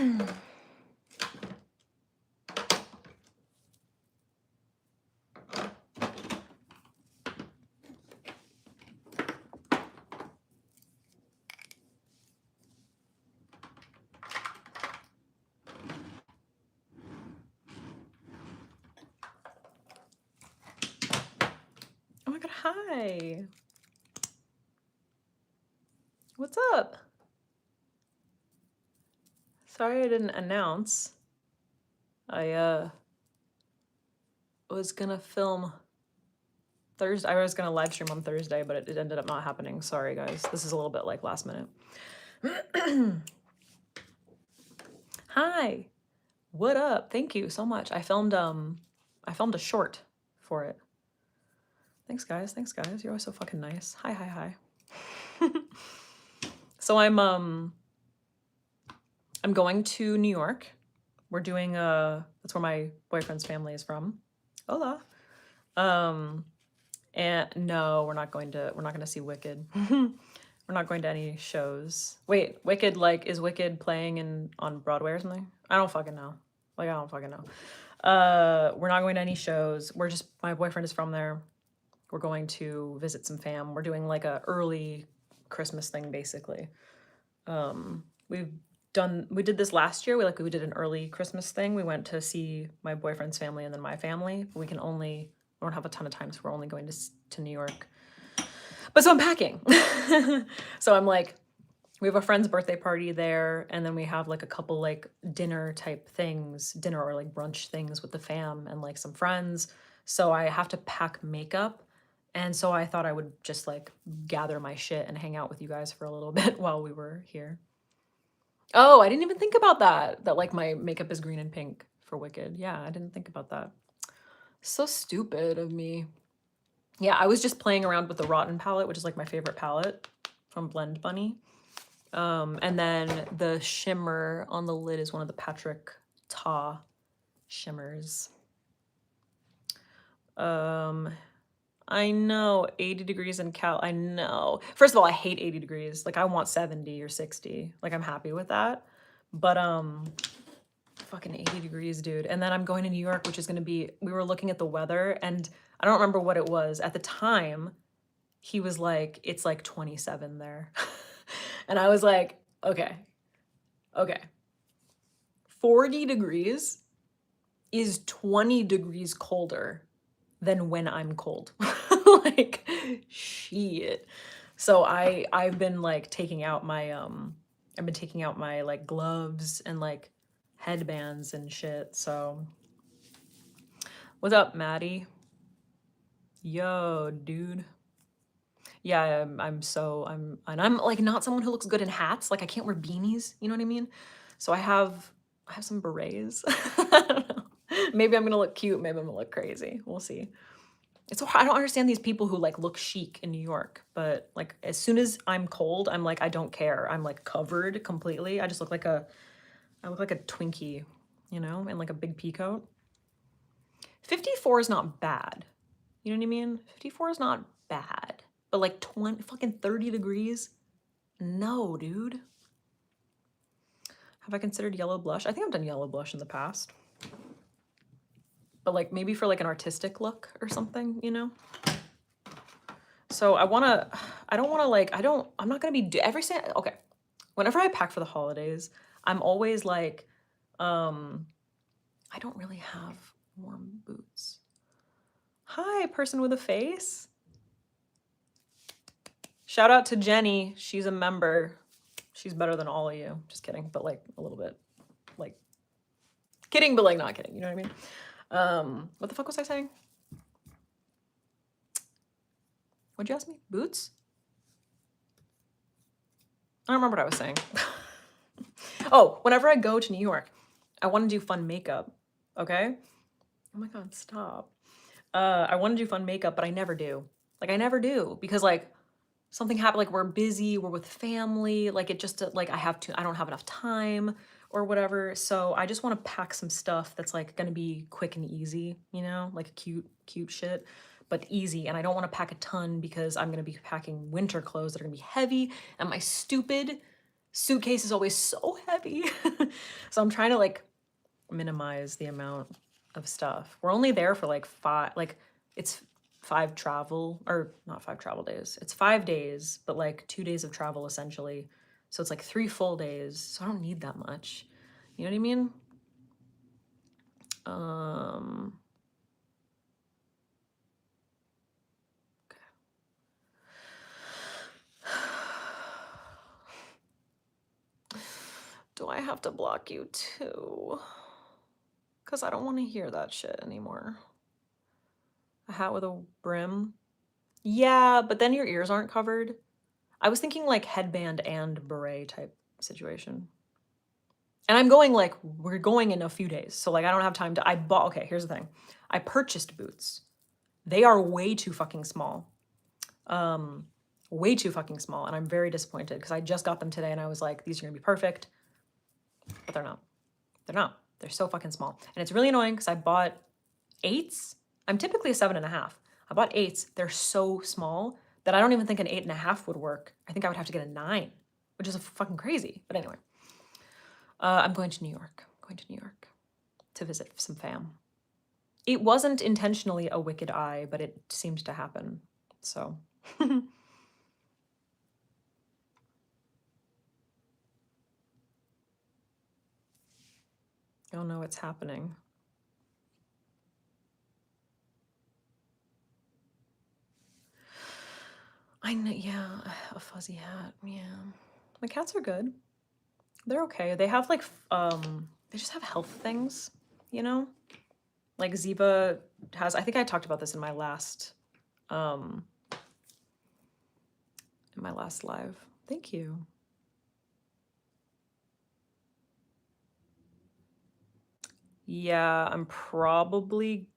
Oh my god, hi. What's up? Sorry I didn't announce. I was gonna film Thursday. I was gonna live stream on Thursday, but it ended up not happening. Sorry guys. This is a little bit like last minute. Hi. What up? Thank you so much. I filmed a short for it. Thanks guys. Thanks guys. You're always so fucking nice. Hi, hi, hi. So I'm going to New York. We're doing that's where my boyfriend's family is from. Hola. And no, we're not gonna see Wicked. We're not going to any shows. Wait, Wicked, like, is Wicked playing on Broadway or something? I don't fucking know. Like, I don't fucking know. We're not going to any shows. We're just, my boyfriend is from there. We're going to visit some fam. We're doing like a early Christmas thing, basically. We did this last year. We did an early Christmas thing. We went to see my boyfriend's family and then my family. We don't have a ton of time, so we're only going to New York. But so I'm packing. So I'm like, we have a friend's birthday party there, and then we have like a couple like dinner type things, dinner or like brunch things with the fam and like some friends. So I have to pack makeup. And so I thought I would just like gather my shit and hang out with you guys for a little bit while we were here. Oh, I didn't even think about that. That like my makeup is green and pink for Wicked. Yeah, I didn't think about that. So stupid of me. Yeah, I was just playing around with the Rotten palette, which is like my favorite palette from Blend Bunny. And then the shimmer on the lid is one of the Patrick Ta shimmers. I know, 80 degrees in Cal, I know. First of all, I hate 80 degrees. Like, I want 70 or 60. Like, I'm happy with that. But, fucking 80 degrees, dude. And then I'm going to New York, which is gonna be, we were looking at the weather, and I don't remember what it was. At the time, he was like, it's like 27 there. And I was like, okay. 40 degrees is 20 degrees colder than when I'm cold. Like, shit. So I've been like taking out my like gloves and like headbands and shit. So what's up, Maddie? Yo, dude. Yeah, I'm like not someone who looks good in hats. Like I can't wear beanies, you know what I mean? So I have some berets. I don't know. Maybe I'm gonna look cute, maybe I'm gonna look crazy. We'll see. It's so hard. I don't understand these people who like look chic in New York, but like as soon as I'm cold, I'm like, I don't care. I'm like covered completely. I look like a Twinkie, you know, and like a big pea coat. 54 is not bad. You know what I mean? 54 is not bad. But like 30 degrees? No, dude. Have I considered yellow blush? I think I've done yellow blush in the past. But like maybe for like an artistic look or something, you know? So I'm not gonna be, okay. Whenever I pack for the holidays, I'm always like, I don't really have warm boots. Hi, person with a face. Shout out to Jenny. She's a member. She's better than all of you. Just kidding, but like a little bit. Like kidding, but like not kidding. You know what I mean? What the fuck was I saying? What'd you ask me? Boots? I don't remember what I was saying. Oh, whenever I go to New York, I want to do fun makeup. Okay? Oh my God, stop. I want to do fun makeup, but I never do. Like I never do because like something happened, like we're busy, we're with family, like it just like I don't have enough time or whatever. So I just want to pack some stuff that's like gonna be quick and easy, you know, like cute shit, but easy. And I don't want to pack a ton because I'm gonna be packing winter clothes that are gonna be heavy, and my stupid suitcase is always so heavy. So I'm trying to like minimize the amount of stuff. We're only there for like it's 5 travel days. It's 5 days, but like 2 days of travel essentially. So it's like 3 full days. So I don't need that much. You know what I mean? Do I have to block you too? Because I don't want to hear that shit anymore. A hat with a brim? Yeah, but then your ears aren't covered. I was thinking like headband and beret type situation. And I'm going like, we're going in a few days. So like I don't have time to, okay, here's the thing. I purchased boots. They are way too fucking small. Way too fucking small. And I'm very disappointed because I just got them today and I was like, these are gonna be perfect. But they're not. They're not. They're so fucking small. And it's really annoying because I bought 8s. I'm typically a 7.5. I bought 8s. They're so small that I don't even think an 8.5 would work. I think I would have to get a 9, which is fucking crazy. But anyway, I'm going to New York. I'm going to New York to visit some fam. It wasn't intentionally a wicked eye, but it seemed to happen. So. You'll know what's happening. I know, yeah, a fuzzy hat, yeah. My cats are good. They're okay. They have like, they just have health things, you know? Like Ziba has, I think I talked about this in my last live. Thank you. Yeah, I'm probably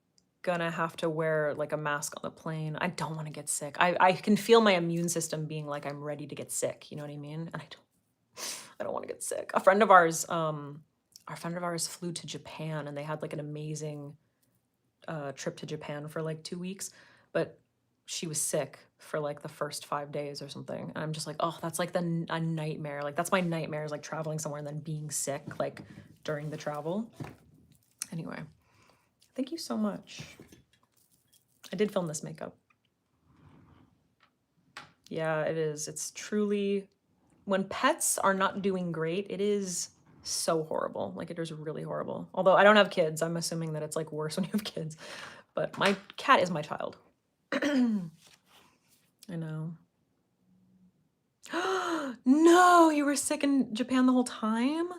gonna have to wear like a mask on the plane. I don't want to get sick. I can feel my immune system being like I'm ready to get sick, you know what I mean? And I don't want to get sick. A friend of ours flew to Japan and they had like an amazing trip to Japan for like 2 weeks, but she was sick for like the first 5 days or something. And I'm just like, oh, that's like a nightmare. Like that's my nightmare is like traveling somewhere and then being sick like during the travel. Anyway, thank you so much. I did film this makeup. Yeah, it is. It's truly, when pets are not doing great, it is so horrible. Like it is really horrible. Although I don't have kids, I'm assuming that it's like worse when you have kids. But my cat is my child. I know. No, you were sick in Japan the whole time?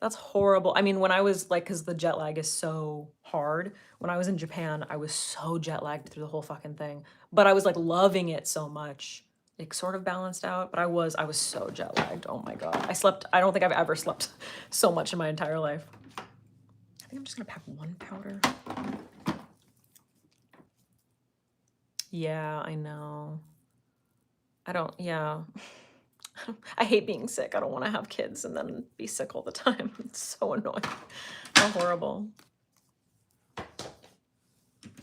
That's horrible. I mean, when I was like, because the jet lag is so hard, when I was in Japan, I was so jet lagged through the whole fucking thing. But I was like loving it so much. It sort of balanced out, but I was so jet lagged. Oh my God. I don't think I've ever slept so much in my entire life. I think I'm just gonna pack one powder. Yeah, I know. Yeah. I hate being sick. I don't want to have kids and then be sick all the time. It's so annoying. How horrible.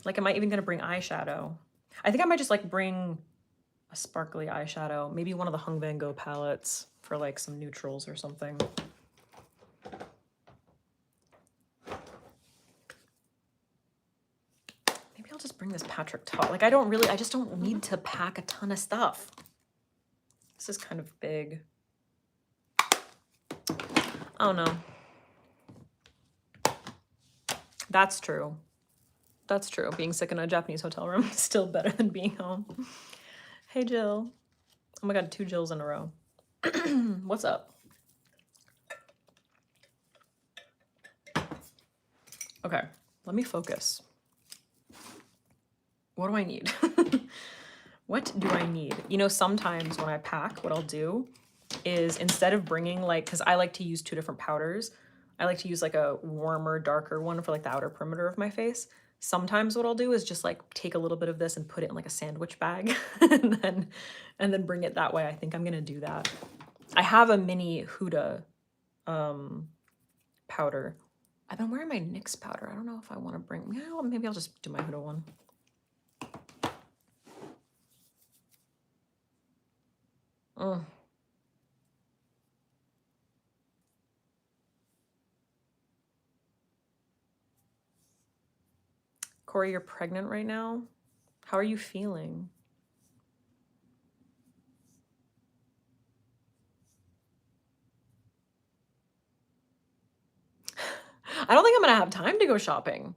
Like, am I even going to bring eyeshadow? I think I might just like bring a sparkly eyeshadow. Maybe one of the Hung Van Gogh palettes for like some neutrals or something. Maybe I'll just bring this Patrick Ta. Like, I just don't need to pack a ton of stuff. This is kind of big. Oh no. That's true. That's true. Being sick in a Japanese hotel room is still better than being home. Hey, Jill. Oh my God, 2 Jills in a row. What's up? Okay, let me focus. What do I need? What do I need? You know, sometimes when I pack, what I'll do is instead of bringing like, because I like to use 2 different powders, I like to use like a warmer, darker one for like the outer perimeter of my face. Sometimes what I'll do is just like take a little bit of this and put it in like a sandwich bag and then bring it that way. I think I'm gonna do that. I have a mini Huda powder. I've been wearing my NYX powder. I don't know if I want to bring, yeah, maybe I'll just do my Huda one. Corey, you're pregnant right now? How are you feeling? I don't think I'm gonna have time to go shopping.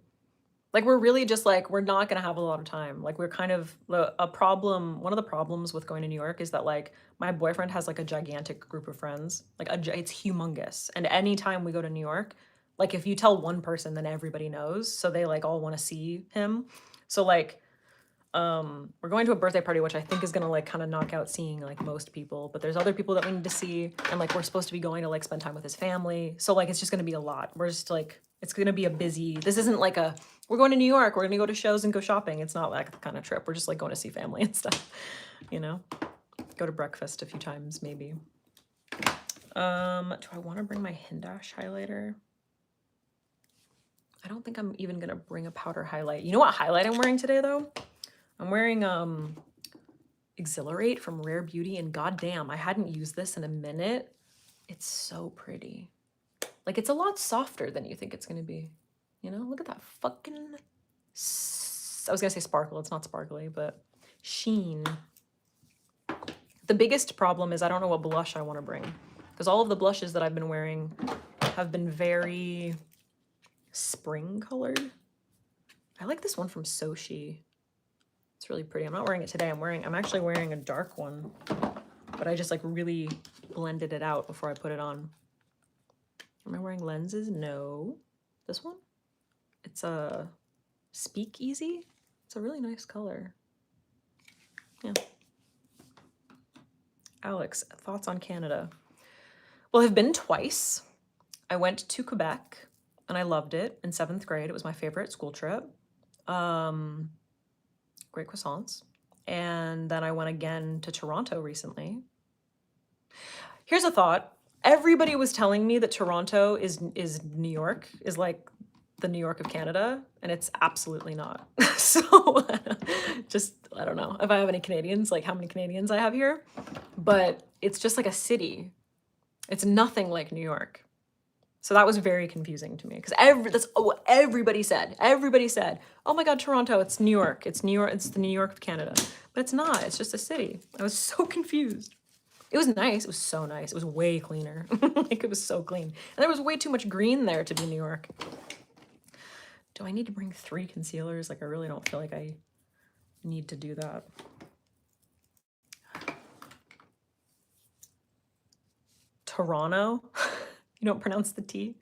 Like, we're really just like, we're not gonna have a lot of time. Like, we're kind of a problem. One of the problems with going to New York is that like my boyfriend has like a gigantic group of friends. Like, it's humongous. And anytime we go to New York, like if you tell one person, then everybody knows. So they like all want to see him. So like, we're going to a birthday party, which I think is gonna like kind of knock out seeing like most people, but there's other people that we need to see, and like we're supposed to be going to like spend time with his family, so like it's just gonna be a lot. We're just like, it's gonna be a busy, this isn't like a, we're going to New York, we're gonna go to shows and go shopping. It's not like the kind of trip. We're just like going to see family and stuff, you know, go to breakfast a few times maybe. Do I want to bring my Hindash highlighter? I don't think I'm even gonna bring a powder highlight. You know what highlight I'm wearing today though? I'm wearing Exhilarate from Rare Beauty, and goddamn, I hadn't used this in a minute. It's so pretty. Like, it's a lot softer than you think it's gonna be. You know, look at that fucking, I was gonna say sparkle, it's not sparkly, but sheen. The biggest problem is I don't know what blush I want to bring, because all of the blushes that I've been wearing have been very spring colored. I like this one from Sochi. It's really pretty. I'm not wearing it today. I'm actually wearing a dark one, but I just like really blended it out before I put it on. Am I wearing lenses? No. This one? It's a Speakeasy. It's a really nice color. Yeah. Alex, thoughts on Canada? Well, I've been twice. I went to Quebec and I loved it in 7th grade. It was my favorite school trip. Great croissants. And then I went again to Toronto recently. Here's a thought. Everybody was telling me that Toronto is New York, is like the New York of Canada, and it's absolutely not. So just, I don't know if I have any Canadians, like how many Canadians I have here, but it's just like a city. It's nothing like New York. So that was very confusing to me, because everybody said. Everybody said, oh my God, Toronto, it's New York. It's New York, it's the New York of Canada. But it's not, it's just a city. I was so confused. It was nice, it was so nice. It was way cleaner. Like, it was so clean. And there was way too much green there to be New York. Do I need to bring 3 concealers? Like, I really don't feel like I need to do that. Toronto? You don't pronounce the T?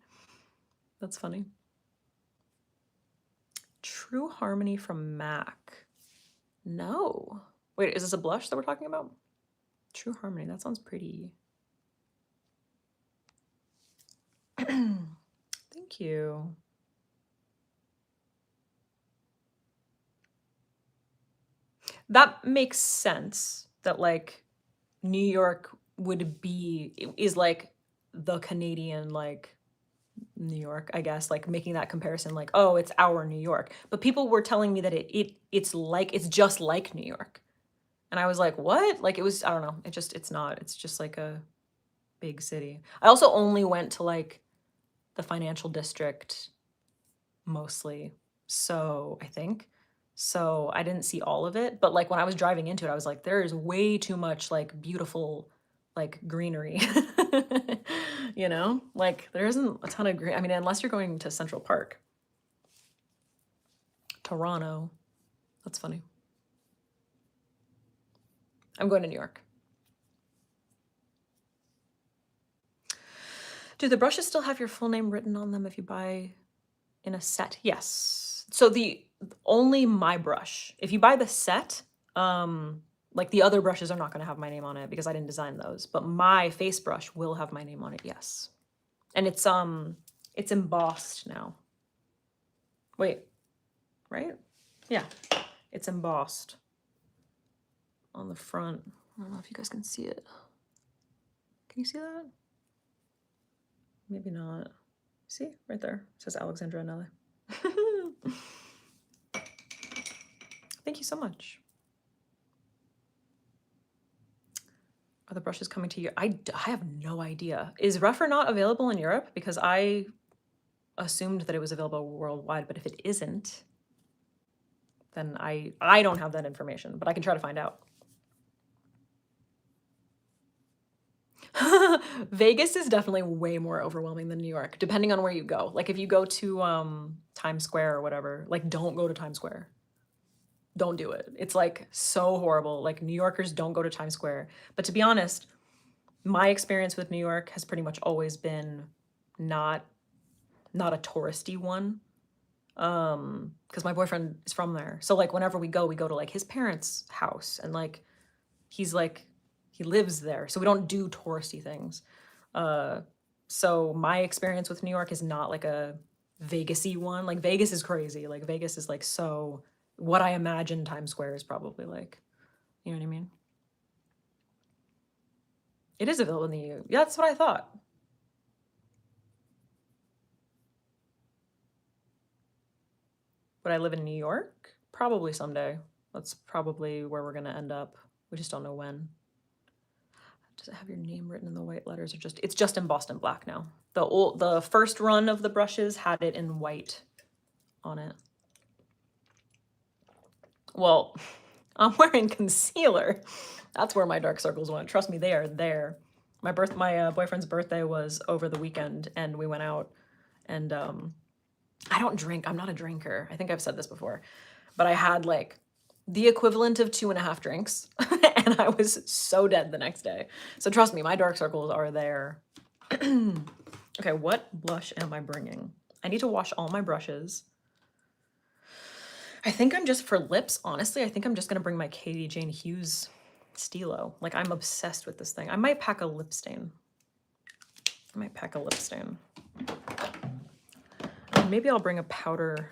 That's funny. True Harmony from MAC. No. Wait, is this a blush that we're talking about? True Harmony, that sounds pretty. Thank you. That makes sense that like New York is like the Canadian like New York, I guess, like making that comparison, like, oh, it's our New York. But people were telling me that it's just like New York. And I was like, what? Like, it was, I don't know. It's not. It's just like a big city. I also only went to like the financial district mostly. So I think. So I didn't see all of it. But like when I was driving into it, I was like, there is way too much like beautiful like greenery. You know, like there isn't a ton of green. I mean, unless you're going to Central Park. Toronto. That's funny. I'm going to New York. Do the brushes still have your full name written on them if you buy in a set? Yes. So only my brush. If you buy the set, like the other brushes are not going to have my name on it because I didn't design those, but my face brush will have my name on it. Yes. And it's embossed now. Wait, right? Yeah, it's embossed on the front. I don't know if you guys can see it. Can you see that? Maybe not. See, right there. It says Alexandra Anele. Thank you so much. Are the brushes coming to you? I have no idea. Is Rougher not available in Europe? Because I assumed that it was available worldwide, but if it isn't, then I don't have that information, but I can try to find out. Vegas is definitely way more overwhelming than New York, depending on where you go. Like if you go to Times Square or whatever, like don't go to Times Square. Don't do it. It's like so horrible. Like New Yorkers don't go to Times Square. But to be honest, my experience with New York has pretty much always been not a touristy one. Because my boyfriend is from there. So like whenever we go to like his parents' house, and like he's like he lives there. So we don't do touristy things. So my experience with New York is not like a Vegas-y one. Like Vegas is crazy. Like Vegas is like so what I imagine Times Square is probably like. You know what I mean? It is available in the EU. Yeah, that's what I thought. Would I live in New York? Probably someday. That's probably where we're gonna end up. We just don't know when. Does it have your name written in the white letters, or it's just in Boston Black now? The first run of the brushes had it in white on it. Well, I'm wearing concealer. That's where my dark circles went. Trust me, they are there. My boyfriend's birthday was over the weekend, and we went out, and I don't drink. I'm not a drinker. I think I've said this before, but I had like the equivalent of 2.5 drinks, and I was so dead the next day. So trust me, my dark circles are there. Okay, what blush am I bringing? I need to wash all my brushes. I think I'm just, for lips, honestly, I think I'm just gonna bring my Katie Jane Hughes Stilo. Like, I'm obsessed with this thing. I might pack a lip stain. And maybe I'll bring a powder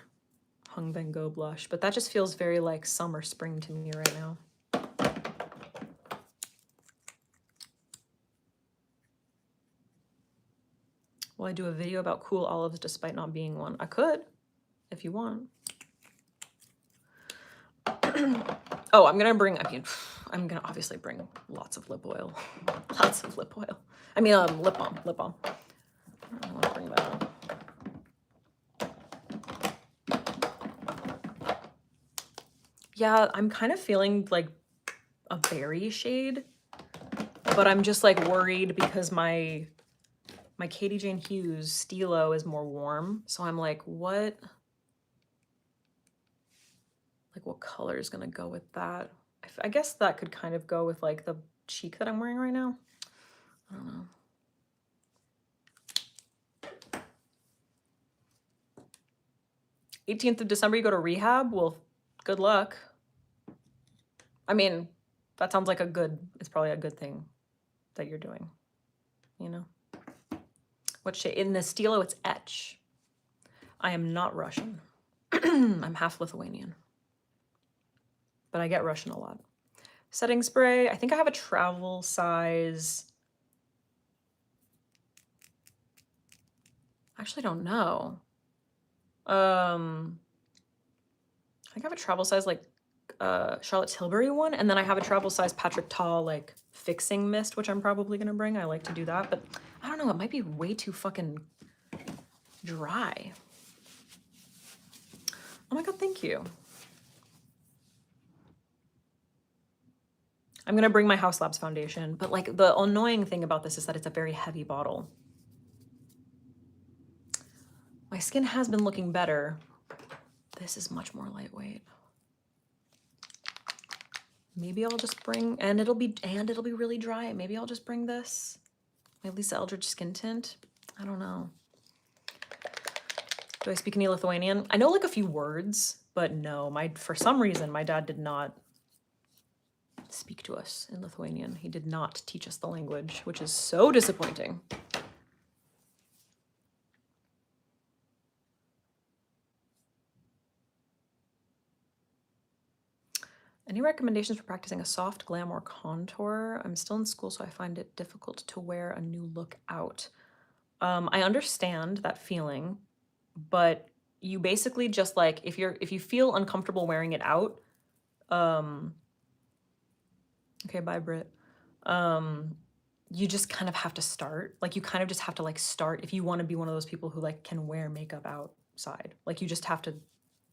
Hung Van Gogh blush, but that just feels very like summer, spring to me right now. Will I do a video about cool olives despite not being one? I could, if you want. Oh, I'm gonna obviously bring lots of lip oil. Lots of lip oil. I mean, lip balm. I want to bring that on. Yeah, I'm kind of feeling like a berry shade, but I'm just like worried because my Katie Jane Hughes Stilo is more warm. So I'm like, what color is gonna go with that? I guess that could kind of go with like the cheek that I'm wearing right now. I don't know. '18th of December, you go to rehab? Well, good luck. I mean, that sounds like it's probably a good thing that you're doing, you know? What shade? In the Stilo, it's Etch. I am not Russian. I'm half Lithuanian. But I get Russian a lot. Setting spray. I think I have a travel size. I actually don't know. I think I have a travel size like Charlotte Tilbury one, and then I have a travel size Patrick Ta like fixing mist, which I'm probably gonna bring. I like to do that, but I don't know, it might be way too fucking dry. Oh my god, thank you. I'm gonna bring my House Labs foundation, but like the annoying thing about this is that it's a very heavy bottle. My skin has been looking better. This is much more lightweight. Maybe I'll just bring, and it'll be really dry. Maybe I'll just bring this. My Lisa Eldridge skin tint. I don't know. Do I speak any Lithuanian? I know like a few words, but no, for some reason, my dad did not speak to us in Lithuanian. He did not teach us the language, which is so disappointing. Any recommendations for practicing a soft glam or contour? I'm still in school, so I find it difficult to wear a new look out. I understand that feeling, but you basically just like, if you feel uncomfortable wearing it out, okay, bye, Britt. You just kind of have to start. Like, you kind of just have to like start if you want to be one of those people who like can wear makeup outside. Like, you just have to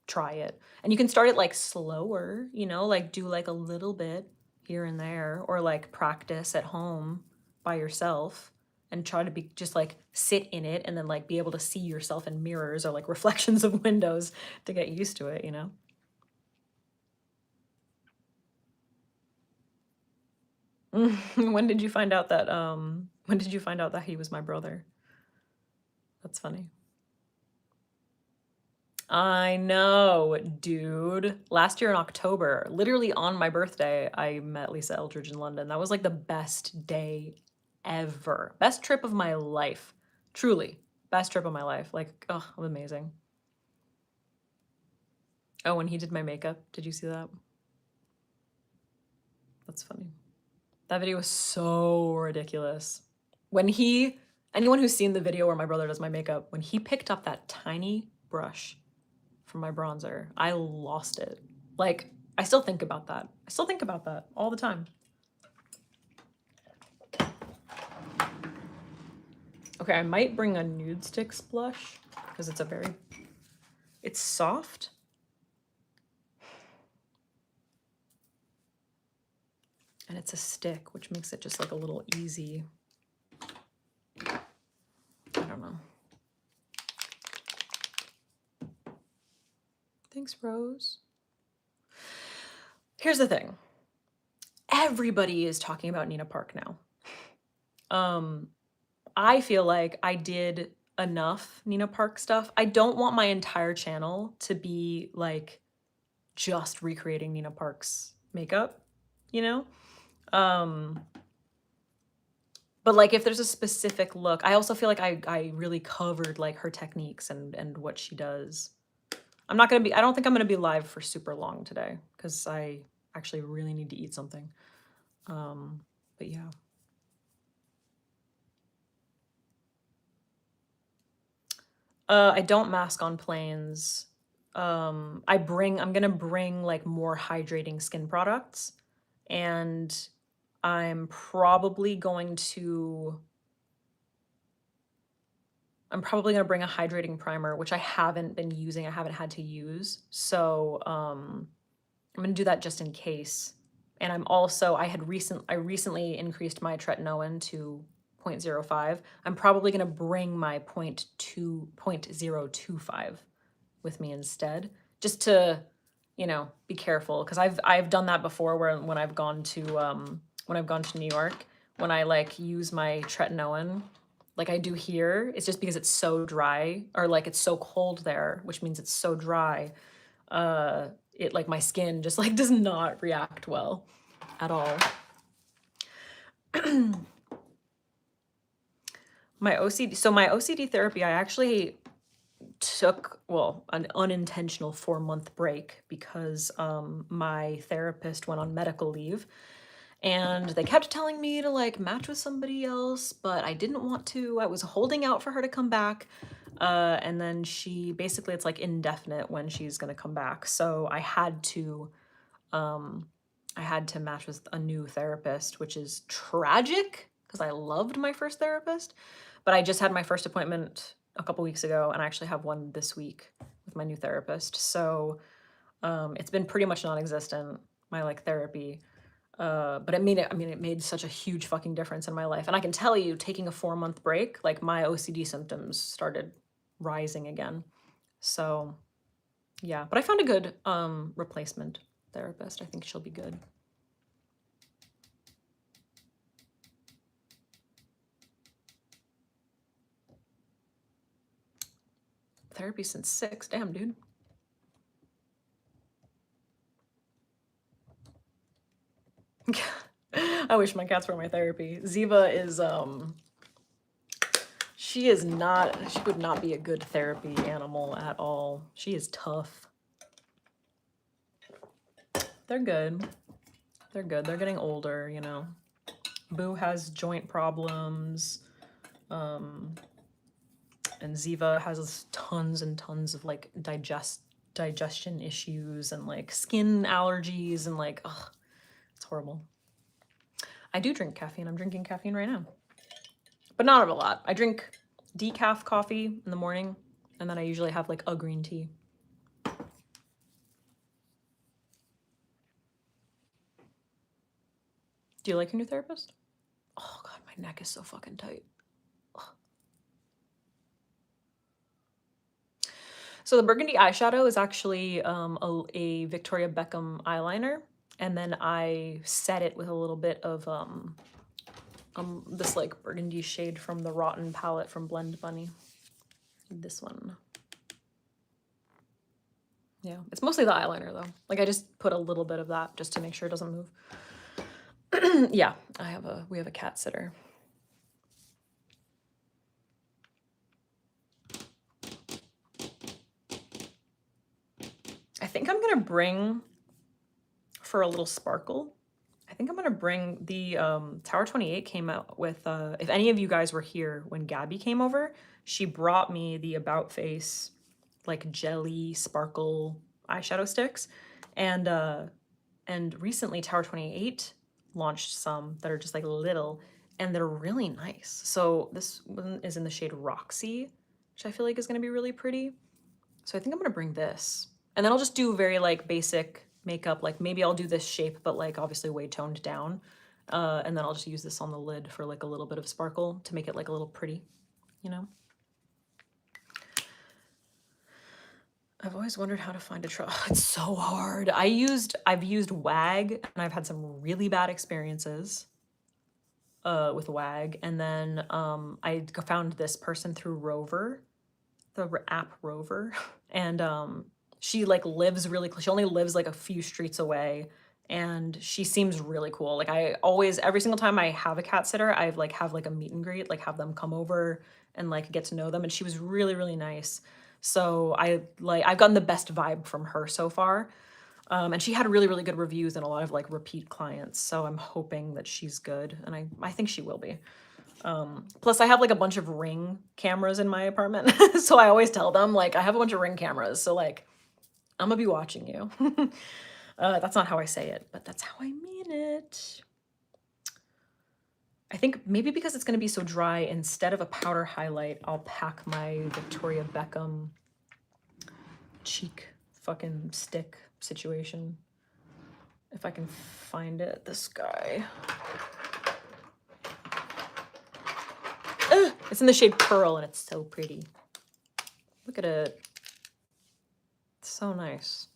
try it. And you can start it like slower, you know, like do like a little bit here and there, or like practice at home by yourself and try to be just like sit in it and then like be able to see yourself in mirrors or like reflections of windows to get used to it, you know? When did you find out that he was my brother? That's funny. I know, dude. Last year in October, literally on my birthday, I met Lisa Eldridge in London. That was like the best day ever. Best trip of my life. Truly. Best trip of my life. Like, oh, it was amazing. Oh, when he did my makeup, did you see that? That's funny. That video was so ridiculous. Anyone who's seen the video where my brother does my makeup, when he picked up that tiny brush from my bronzer, I lost it. Like, I still think about that. I still think about that all the time. Okay, I might bring a Nude Sticks blush because it's soft. And it's a stick, which makes it just like a little easy. I don't know. Thanks, Rose. Here's the thing. Everybody is talking about Nina Park now. I feel like I did enough Nina Park stuff. I don't want my entire channel to be like just recreating Nina Park's makeup, you know? But like if there's a specific look, I also feel like I really covered like her techniques and what she does. I don't think I'm gonna be live for super long today because I actually really need to eat something. But yeah. I don't mask on planes. I'm gonna bring like more hydrating skin products, and I'm probably gonna bring a hydrating primer, which I haven't been using. I haven't had to use. So I'm gonna do that just in case. And I recently increased my tretinoin to 0.05. I'm probably gonna bring my 0.025 with me instead, just to, you know, be careful. Cause I've done that before when I've gone to New York, when I like use my tretinoin, like I do here, it's just because it's so dry, or like it's so cold there, which means it's so dry. It like my skin just like does not react well at all. My OCD therapy, I actually took, an unintentional 4-month break because my therapist went on medical leave, and they kept telling me to like match with somebody else, but I didn't want to. I was holding out for her to come back. And then it's like indefinite when she's gonna come back. So I had to match with a new therapist, which is tragic because I loved my first therapist. But I just had my first appointment a couple weeks ago, and I actually have one this week with my new therapist. So it's been pretty much non-existent, my like therapy. But it made such a huge fucking difference in my life. And I can tell you, taking a 4-month break, like my OCD symptoms started rising again. So yeah, but I found a good replacement therapist. I think she'll be good. Therapy since 6, damn dude. I wish my cats were my therapy. Ziva is she would not be a good therapy animal at all. She is tough. They're good. They're good. They're getting older, you know. Boo has joint problems. And Ziva has tons and tons of like digestion issues and like skin allergies and like, ugh, it's horrible. I do drink caffeine. I'm drinking caffeine right now, but not a lot. I drink decaf coffee in the morning, and then I usually have like a green tea. Do you like your new therapist? Oh God, my neck is so fucking tight. Ugh. So the burgundy eyeshadow is actually a Victoria Beckham eyeliner. And then I set it with a little bit of this like burgundy shade from the Rotten palette from Blend Bunny. This one. Yeah, it's mostly the eyeliner though. Like I just put a little bit of that just to make sure it doesn't move. Yeah, we have a cat sitter. I think I'm gonna bring, for a little sparkle, I think I'm gonna bring the Tower 28 came out with, if any of you guys were here when Gabby came over, she brought me the About Face like jelly sparkle eyeshadow sticks. And recently Tower 28 launched some that are just like little and they're really nice. So this one is in the shade Roxy, which I feel like is gonna be really pretty. So I think I'm gonna bring this. And then I'll just do very like basic makeup. Like maybe I'll do this shape, but like obviously way toned down. And then I'll just use this on the lid for like a little bit of sparkle to make it like a little pretty, you know? I've always wondered how to find a trust. It's so hard. I've used WAG and I've had some really bad experiences with WAG. And then I found this person through Rover, the app Rover. And she like lives really close. She only lives like a few streets away. And she seems really cool. Like I always, every single time I have a cat sitter, I've like have like a meet and greet, like have them come over and like get to know them. And she was really, really nice. So I've gotten the best vibe from her so far. And she had really, really good reviews and a lot of like repeat clients. So I'm hoping that she's good. And I think she will be. Plus I have like a bunch of Ring cameras in my apartment. So I always tell them like, I have a bunch of Ring cameras. So like, I'm gonna be watching you. That's not how I say it, but that's how I mean it. I think maybe because it's gonna be so dry, instead of a powder highlight, I'll pack my Victoria Beckham cheek fucking stick situation. If I can find it, this guy. Ugh, it's in the shade Pearl and it's so pretty. Look at it. It's so nice.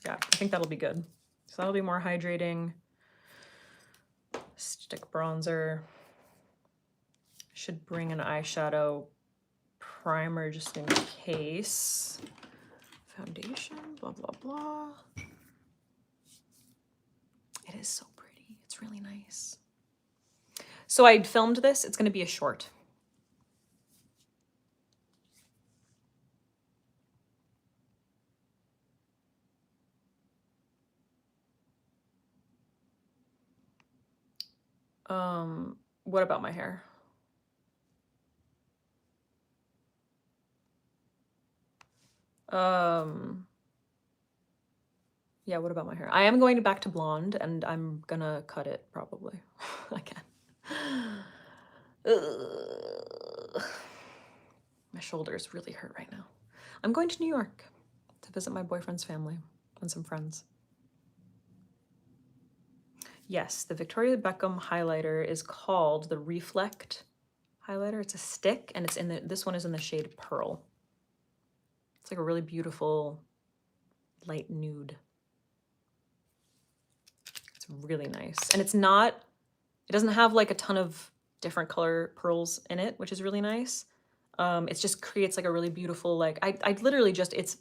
Yeah, I think that'll be good. So that'll be more hydrating. Stick bronzer. Should bring an eyeshadow primer just in case. Foundation, blah, blah, blah. It is so pretty. It's really nice. So I filmed this. It's going to be a short. What about my hair? Yeah, what about my hair? I am going back to blonde and I'm gonna cut it probably. Again. My shoulders really hurt right now. I'm going to New York to visit my boyfriend's family and some friends. Yes, the Victoria Beckham highlighter is called the Reflect highlighter. It's a stick and it's in this one is in the shade Pearl. It's like a really beautiful light nude. It's really nice. And it doesn't have like a ton of different color pearls in it, which is really nice. It just creates like a really beautiful, like, I literally just, if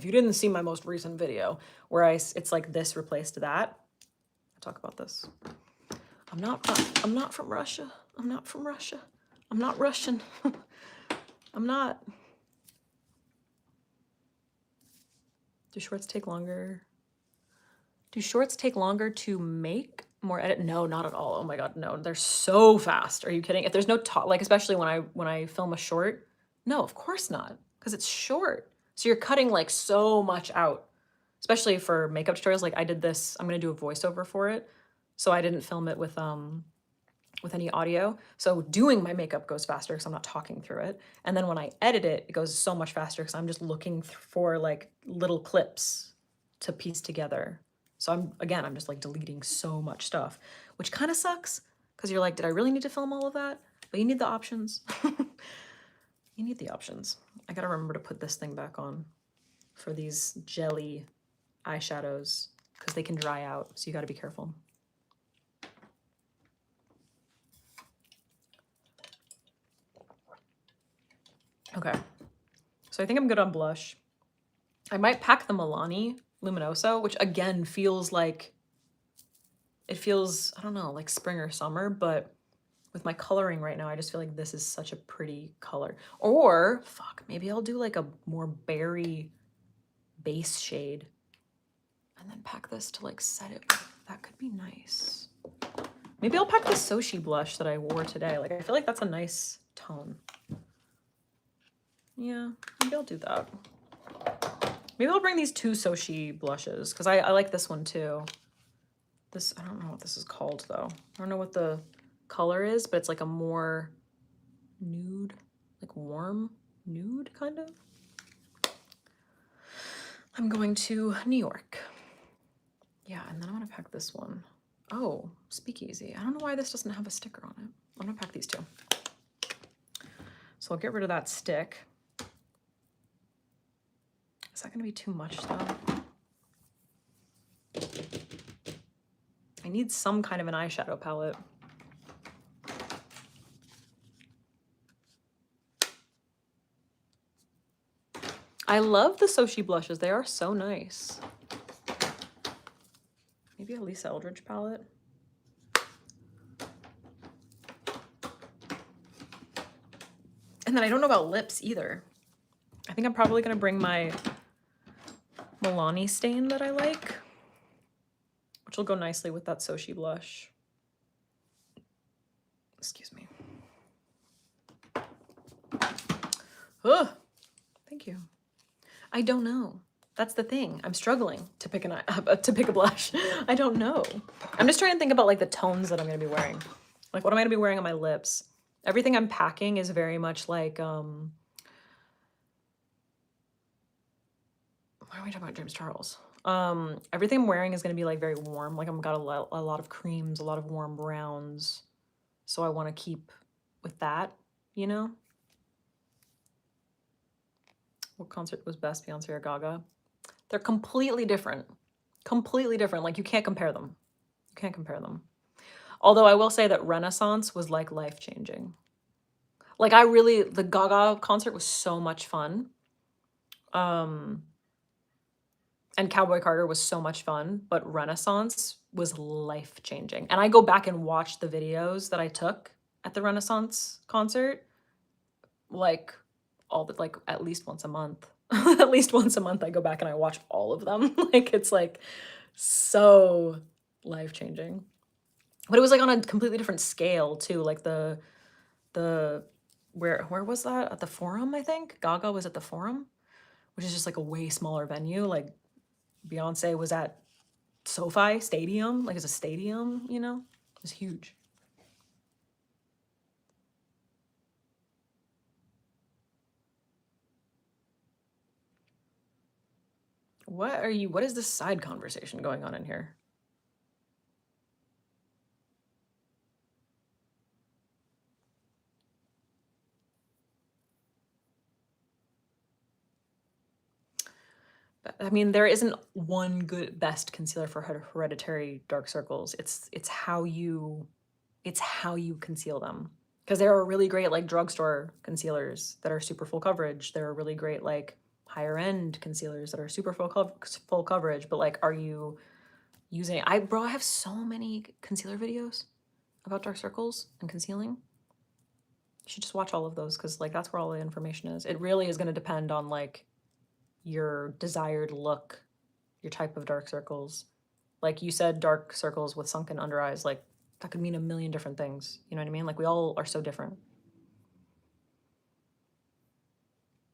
you didn't see my most recent video where it's like this replaced that, I talk about this. I'm not from Russia. I'm not from Russia. I'm not Russian. I'm not. Do shorts take longer? Do shorts take longer to make, more edit? No, not at all. Oh my God, no, they're so fast. Are you kidding? If there's no top, like especially when I film a short, no, of course not, because it's short. So you're cutting like so much out, especially for makeup tutorials. Like I did this, I'm gonna do a voiceover for it. So I didn't film it with any audio. So doing my makeup goes faster because I'm not talking through it. And then when I edit it, it goes so much faster because I'm just looking for like little clips to piece together. So I'm just like deleting so much stuff, which kind of sucks because you're like, did I really need to film all of that? But you need the options. You need the options. I gotta remember to put this thing back on for these jelly eyeshadows because they can dry out. So you gotta be careful. Okay. So I think I'm good on blush. I might pack the Milani Luminoso, which again feels like, it feels, I don't know, like spring or summer, but with my coloring right now, I just feel like this is such a pretty color. Or, fuck, maybe I'll do like a more berry base shade and then pack this to like set it. That could be nice. Maybe I'll pack the Sochi blush that I wore today. Like, I feel like that's a nice tone. Yeah, maybe I'll do that. Maybe I'll bring these 2 Sochi blushes because I like this one too. This, I don't know what this is called though. I don't know what the color is, but it's like a more nude, like warm nude kind of. I'm going to New York. Yeah, and then I'm gonna pack this one. Oh, Speakeasy. I don't know why this doesn't have a sticker on it. I'm gonna pack these 2. So I'll get rid of that stick. Is that gonna be too much though? I need some kind of an eyeshadow palette. I love the Sochi blushes. They are so nice. Maybe a Lisa Eldridge palette. And then I don't know about lips either. I think I'm probably gonna bring my Milani stain that I like, which will go nicely with that Sochi blush. Excuse me. Oh, thank you. I don't know. That's the thing. I'm struggling to pick a blush. I don't know. I'm just trying to think about like the tones that I'm gonna be wearing. Like, what am I gonna be wearing on my lips? Everything I'm packing is very much like why are we talking about James Charles? Everything I'm wearing is gonna be like very warm. Like, I've got a lot of creams, a lot of warm browns. So I want to keep with that, you know? What concert was best, Beyonce or Gaga? They're completely different. Completely different. Like, you can't compare them. You can't compare them. Although I will say that Renaissance was like life-changing. Like, the Gaga concert was so much fun. And Cowboy Carter was so much fun, but Renaissance was life-changing. And I go back and watch the videos that I took at the Renaissance concert, like at least once a month. At least once a month I go back and I watch all of them. Like, it's like so life-changing. But it was like on a completely different scale too. Like the where was that? At the Forum, I think. Gaga was at the Forum, which is just like a way smaller venue. Like, Beyonce was at SoFi Stadium, like it's a stadium, you know? It was huge. What is this side conversation going on in here? I mean, there isn't one good best concealer for hereditary dark circles. It's how you conceal them. Because there are really great like drugstore concealers that are super full coverage. There are really great like higher end concealers that are super full coverage. But like, are you using? I have so many concealer videos about dark circles and concealing. You should just watch all of those because like that's where all the information is. It really is going to depend on like your desired look, your type of dark circles. Like you said, dark circles with sunken under eyes, like that could mean a million different things. You know what I mean? Like, we all are so different.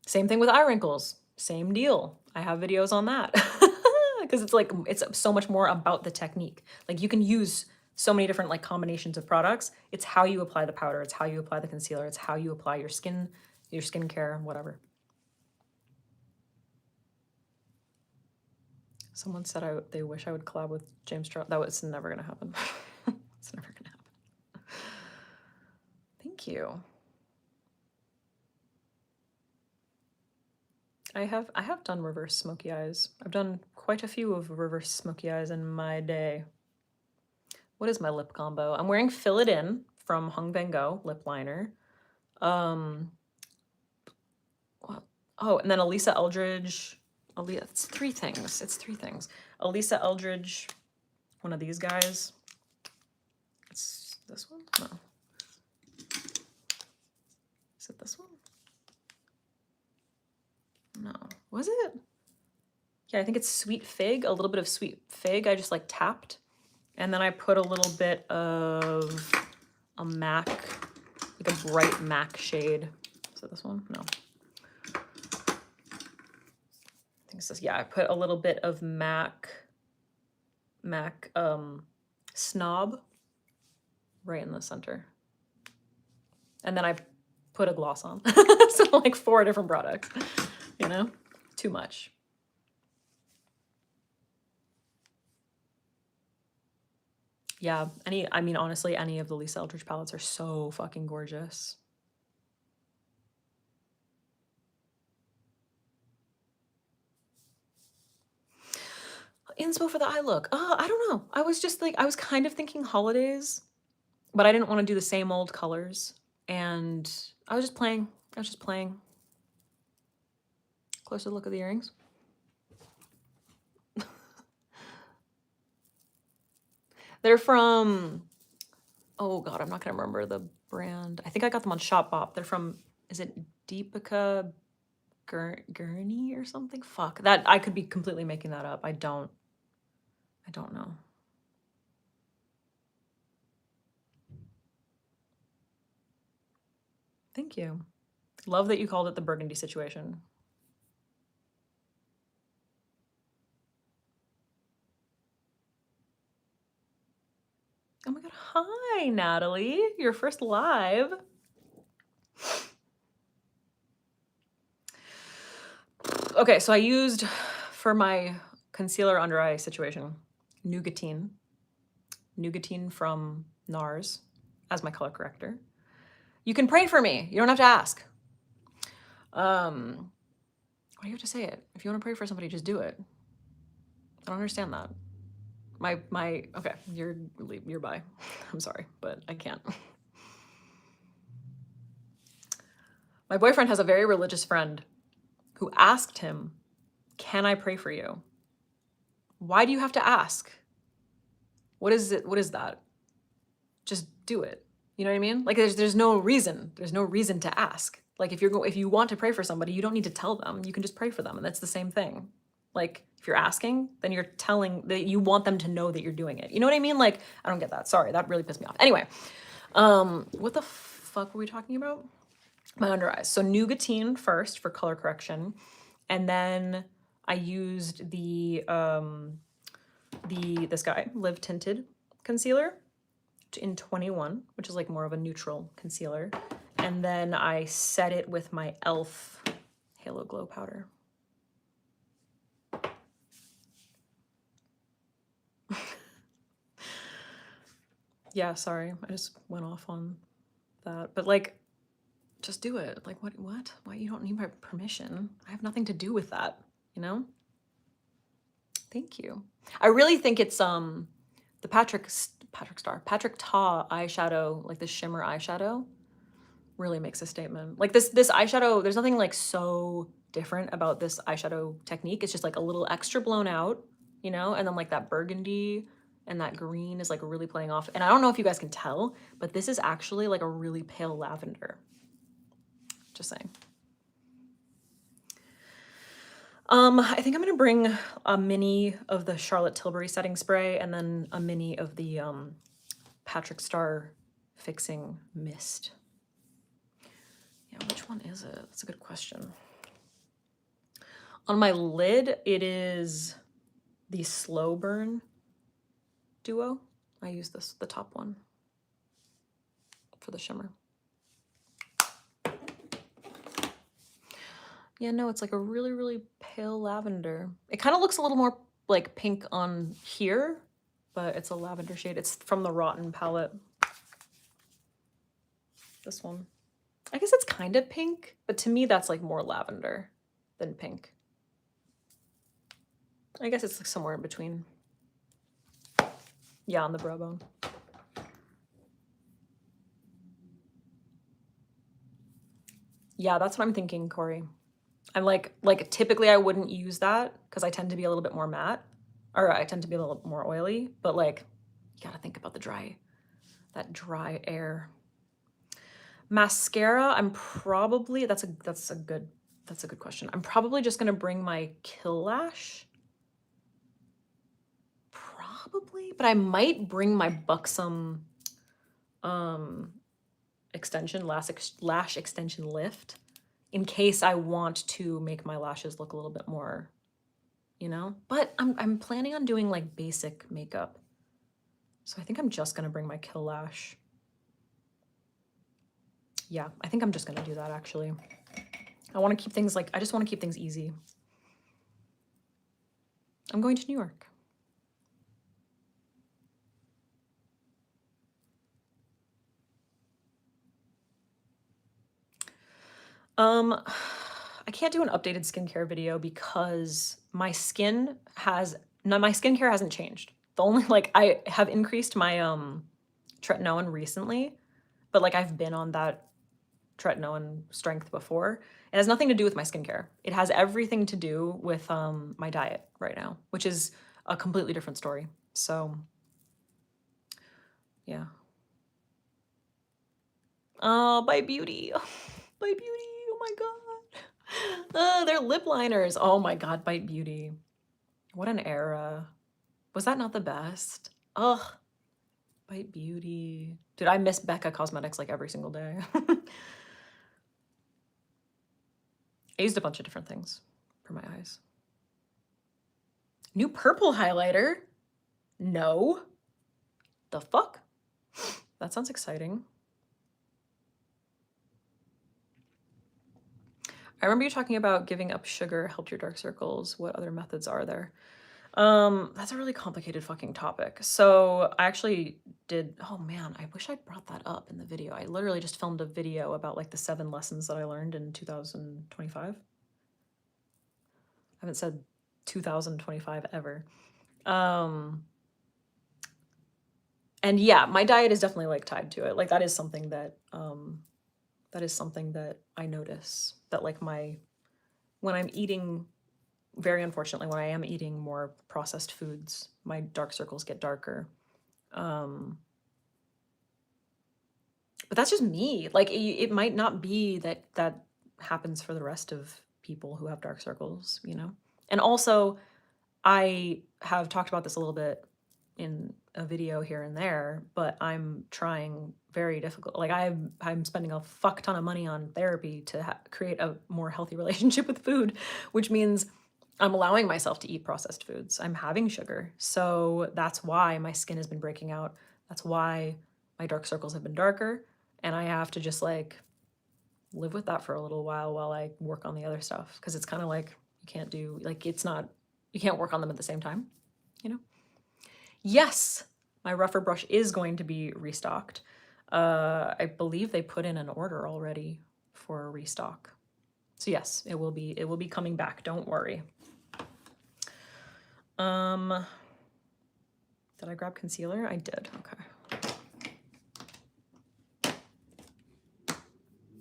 Same thing with eye wrinkles. Same deal. I have videos on that. Because it's like, it's so much more about the technique. Like, you can use so many different like combinations of products. It's how you apply the powder. It's how you apply the concealer. It's how you apply your skincare, whatever. Someone said they wish I would collab with James Charles. That was never gonna happen. It's never gonna happen. Thank you. I have done reverse smoky eyes. I've done quite a few of reverse smoky eyes in my day. What is my lip combo? I'm wearing Fill It In from Hung Van Gogh lip liner. Oh, and then Elisa Eldridge. It's three things. It's three things. Elisa Eldridge, one of these guys. It's this one? No. Is it this one? No. Was it? Yeah, I think it's Sweet Fig. A little bit of Sweet Fig. I just like tapped. And then I put a little bit of a MAC, like a bright MAC shade. Is it this one? No. I think it's this. Yeah, I put a little bit of MAC Snob right in the center. And then I put a gloss on. So like 4 different products, you know? Too much. Yeah, I mean, honestly, any of the Lisa Eldridge palettes are so fucking gorgeous. Inspo for the eye look. I don't know. I was just like, I was kind of thinking holidays, but I didn't want to do the same old colors. And I was just playing. Closer look at the earrings. They're from, oh God, I'm not gonna remember the brand. I think I got them on Shopbop. They're from, is it Deepika Gurney or something? Fuck, that, I could be completely making that up. I don't know. Thank you. Love that you called it the burgundy situation. Oh my God, hi, Natalie. Your first live. Okay, so I used, for my concealer under eye situation, Nougatine from NARS as my color corrector. You can pray for me. You don't have to ask. Why do you have to say it? If you want to pray for somebody, just do it. I don't understand that. Okay, you're bye. I'm sorry, but I can't. My boyfriend has a very religious friend who asked him, "Can I pray for you?" Why do you have to ask? What is it? What is that? Just do it. You know what I mean? Like there's no reason. There's no reason to ask. Like if you want to pray for somebody, you don't need to tell them. You can just pray for them, and that's the same thing. Like if you're asking, then you're telling that you want them to know that you're doing it. You know what I mean? Like I don't get that. Sorry, that really pissed me off. Anyway, what the fuck were we talking about? My under eyes. So Nougatine first for color correction, and then I used this guy Live Tinted concealer in 21, which is like more of a neutral concealer, and then I set it with my e.l.f. Halo Glow powder. Yeah, sorry, I just went off on that, but like, just do it. Like, what? Why? You don't need my permission. I have nothing to do with that, you know? Thank you. I really think it's the Patrick Ta eyeshadow, like the shimmer eyeshadow, really makes a statement. Like this eyeshadow, there's nothing like so different about this eyeshadow technique. It's just like a little extra blown out, you know? And then like that burgundy and that green is like really playing off. And I don't know if you guys can tell, but this is actually like a really pale lavender. Just saying. I think I'm gonna bring a mini of the Charlotte Tilbury setting spray and then a mini of the Patrick Star Fixing Mist. Yeah, which one is it? That's a good question. On my lid, it is the Slow Burn Duo. I use the top one for the shimmer. Yeah, no, it's like a really, really pale lavender. It kind of looks a little more like pink on here, but it's a lavender shade. It's from the Rotten palette. This one. I guess it's kind of pink, but to me that's like more lavender than pink. I guess it's like somewhere in between. Yeah, on the brow bone. Yeah, that's what I'm thinking, Corey. I'm like typically I wouldn't use that because I tend to be a little bit more matte, or I tend to be a little more oily, but like you gotta think about that dry air. Mascara, I'm probably, that's a good question. I'm probably just gonna bring my Kill Lash. Probably, but I might bring my Buxom extension, lash extension lift, in case I want to make my lashes look a little bit more, you know? But I'm planning on doing like basic makeup. So I think I'm just gonna bring my Kill Lash. Yeah, I think I'm just gonna do that actually. I wanna keep things like, I just wanna keep things easy. I'm going to New York. I can't do an updated skincare video because my skincare hasn't changed. The only, like, I have increased my tretinoin recently, but like I've been on that tretinoin strength before. It has nothing to do with my skincare. It has everything to do with my diet right now, which is a completely different story. So yeah. Oh, by Beauty. By Beauty. Oh my god. They're lip liners. Oh my god, Bite Beauty. What an era. Was that not the best? Ugh. Bite Beauty. Dude, I miss Becca Cosmetics like every single day. I used a bunch of different things for my eyes. New purple highlighter? No. The fuck? That sounds exciting. I remember you talking about giving up sugar helped your dark circles. What other methods are there? That's a really complicated fucking topic. So I actually did, oh man, I wish I'd brought that up in the video. I literally just filmed a video about like the 7 lessons that I learned in 2025. I haven't said 2025 ever. And yeah, my diet is definitely like tied to it. Like that is something that I notice, that like when I'm eating, very unfortunately, when I am eating more processed foods, my dark circles get darker. But that's just me. Like it might not be that happens for the rest of people who have dark circles, you know? And also, I have talked about this a little bit in a video here and there, but I'm trying very difficult. Like I'm spending a fuck ton of money on therapy to create a more healthy relationship with food, which means I'm allowing myself to eat processed foods. I'm having sugar. So that's why my skin has been breaking out. That's why my dark circles have been darker. And I have to just like live with that for a little while I work on the other stuff. Cause it's kind of like, you can't do, like, you can't work on them at the same time, you know? Yes, my rougher brush is going to be restocked. I believe they put in an order already for a restock. So yes, it will be coming back. Don't worry. Did I grab concealer? I did. Okay.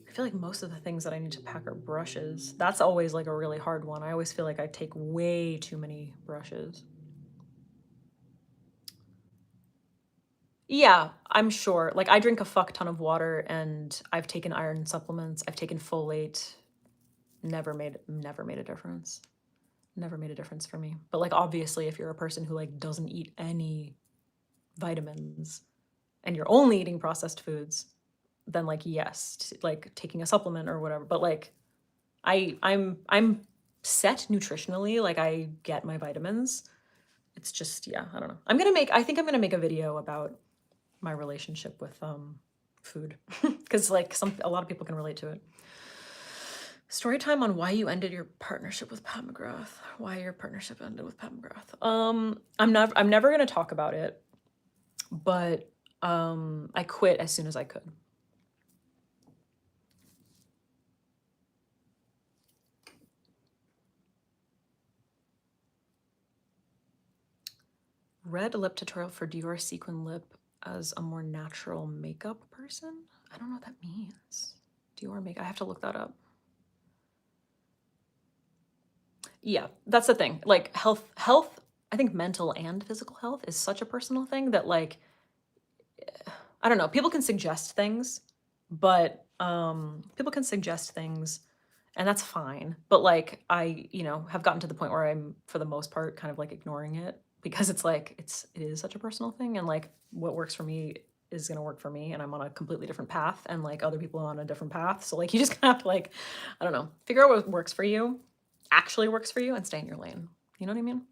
I feel like most of the things that I need to pack are brushes. That's always like a really hard one. I always feel like I take way too many brushes. Yeah, I'm sure. Like I drink a fuck ton of water and I've taken iron supplements. I've taken folate. Never made a difference. Never made a difference for me. But like obviously if you're a person who like doesn't eat any vitamins and you're only eating processed foods, then like yes, like taking a supplement or whatever. But like I'm set nutritionally, like I get my vitamins. It's just, yeah, I don't know. I think I'm gonna make a video about my relationship with food because like a lot of people can relate to it. Story time on why you ended your partnership with Pat McGrath. Why your partnership ended with Pat McGrath. I'm never gonna talk about it, but I quit as soon as I could. Red lip tutorial for Dior Sequin Lip as a more natural makeup person. I don't know what that means. Dior makeup. I have to look that up. Yeah, that's the thing. Like health, I think mental and physical health is such a personal thing that like, I don't know, people can suggest things, but people can suggest things and that's fine. But like I, have gotten to the point where I'm for the most part kind of like ignoring it because it's like it is such a personal thing and like what works for me is going to work for me and I'm on a completely different path and like other people are on a different path. So like you just kind of have to like, I don't know, figure out what works for you, actually works for you and stay in your lane. You know what I mean?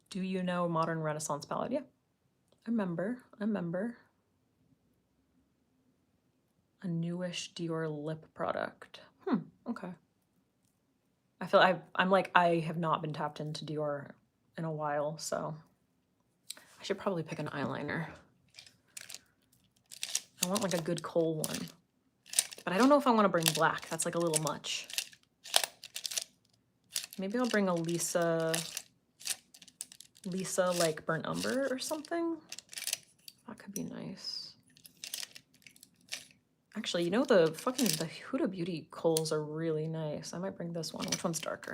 Do you know Modern Renaissance palette? Yeah. I remember. A newish Dior lip product. Okay. I feel I'm like, I have not been tapped into Dior in a while, so I should probably pick an eyeliner. I want like a good kohl one. But I don't know if I want to bring black. That's like a little much. Maybe I'll bring a Lisa like burnt umber or something. That could be nice. Actually, you know the Huda Beauty kohls are really nice. I might bring this one. Which one's darker?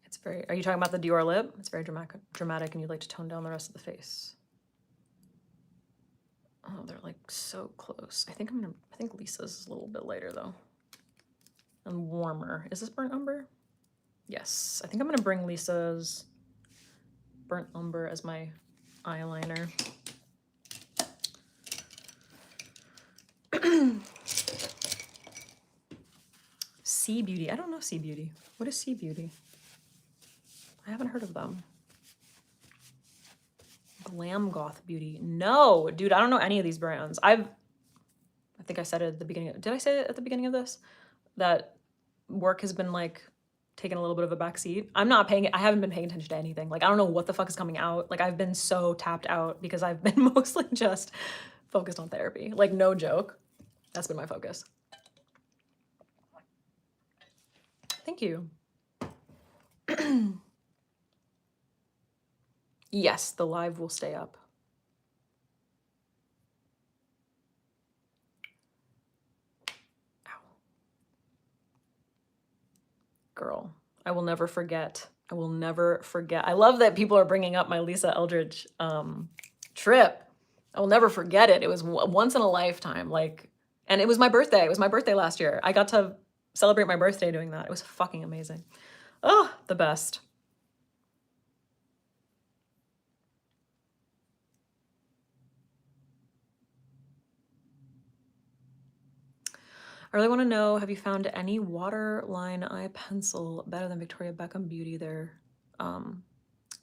It's very, are you talking about the Dior lip? It's very dramatic and you'd like to tone down the rest of the face. Oh, they're like so close. I think Lisa's is a little bit lighter though. And warmer. Is this burnt umber? Yes. I think I'm gonna bring Lisa's burnt umber as my eyeliner. Sea Beauty. I don't know Sea Beauty. What is Sea Beauty? I haven't heard of them. Glam Goth Beauty. No, dude, I don't know any of these brands. I think I said it at the beginning. Did I say it at the beginning of this? That work has been like taking a little bit of a backseat. I haven't been paying attention to anything. Like, I don't know what the fuck is coming out. Like, I've been so tapped out because I've been mostly just focused on therapy. Like, no joke. That's been my focus. Thank you. Yes, the live will stay up. Ow. Girl, I will never forget. I will never forget. I love that people are bringing up my Lisa Eldridge trip. I will never forget it. It was once in a lifetime. Like, and it was my birthday. It was my birthday last year. I got to celebrate my birthday doing that. It was fucking amazing. Oh, the best. I really want to know, have you found any waterline eye pencil better than Victoria Beckham Beauty? There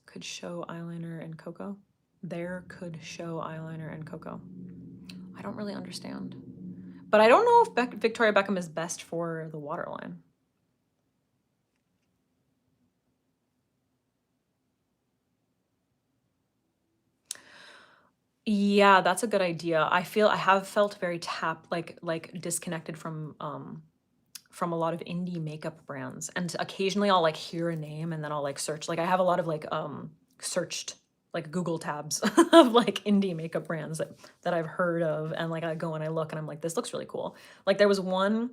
could show eyeliner and cocoa. There could show eyeliner and cocoa. I don't really understand. But I don't know if Victoria Beckham is best for the waterline. Yeah, that's a good idea. I have felt very like disconnected from a lot of indie makeup brands. And occasionally I'll like hear a name and then I'll like search. Like I have a lot of like searched like Google tabs of like indie makeup brands that I've heard of. And like I go and I look and I'm like, this looks really cool. Like there was one,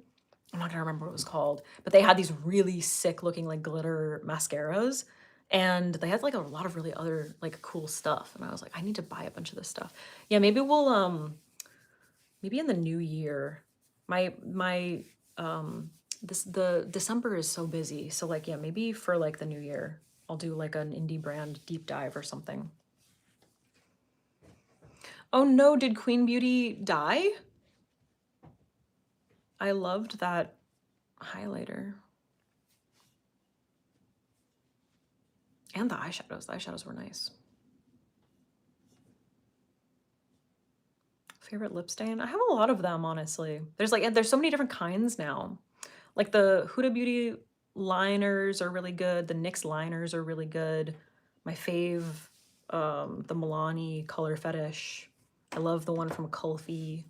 I'm not gonna remember what it was called, but they had these really sick looking like glitter mascaras. And they had like a lot of really other like cool stuff. And I was like, I need to buy a bunch of this stuff. Yeah, maybe we'll maybe in the new year. My the December is so busy. So like yeah, maybe for like the new year, I'll do like an indie brand deep dive or something. Oh no, did Queen Beauty die? I loved that highlighter. And the eyeshadows. The eyeshadows were nice. Favorite lip stain? I have a lot of them, honestly. There's so many different kinds now. Like the Huda Beauty liners are really good. The NYX liners are really good. My fave, the Milani Color Fetish. I love the one from Kulfi.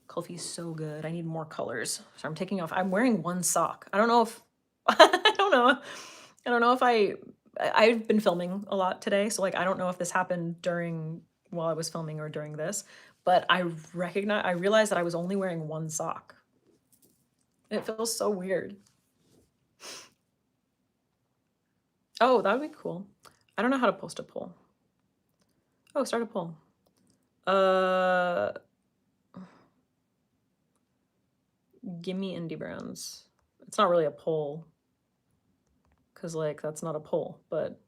Kulfi's so good. I need more colors. So I'm taking off. I'm wearing one sock. I don't know if I don't know. I don't know if I've been filming a lot today, so like I don't know if this happened while I was filming or during this, but I realized that I was only wearing one sock. It feels so weird. Oh, that would be cool. I don't know how to post a poll. Oh, start a poll. Gimme indie brands. It's not really a poll, because like that's not a poll, but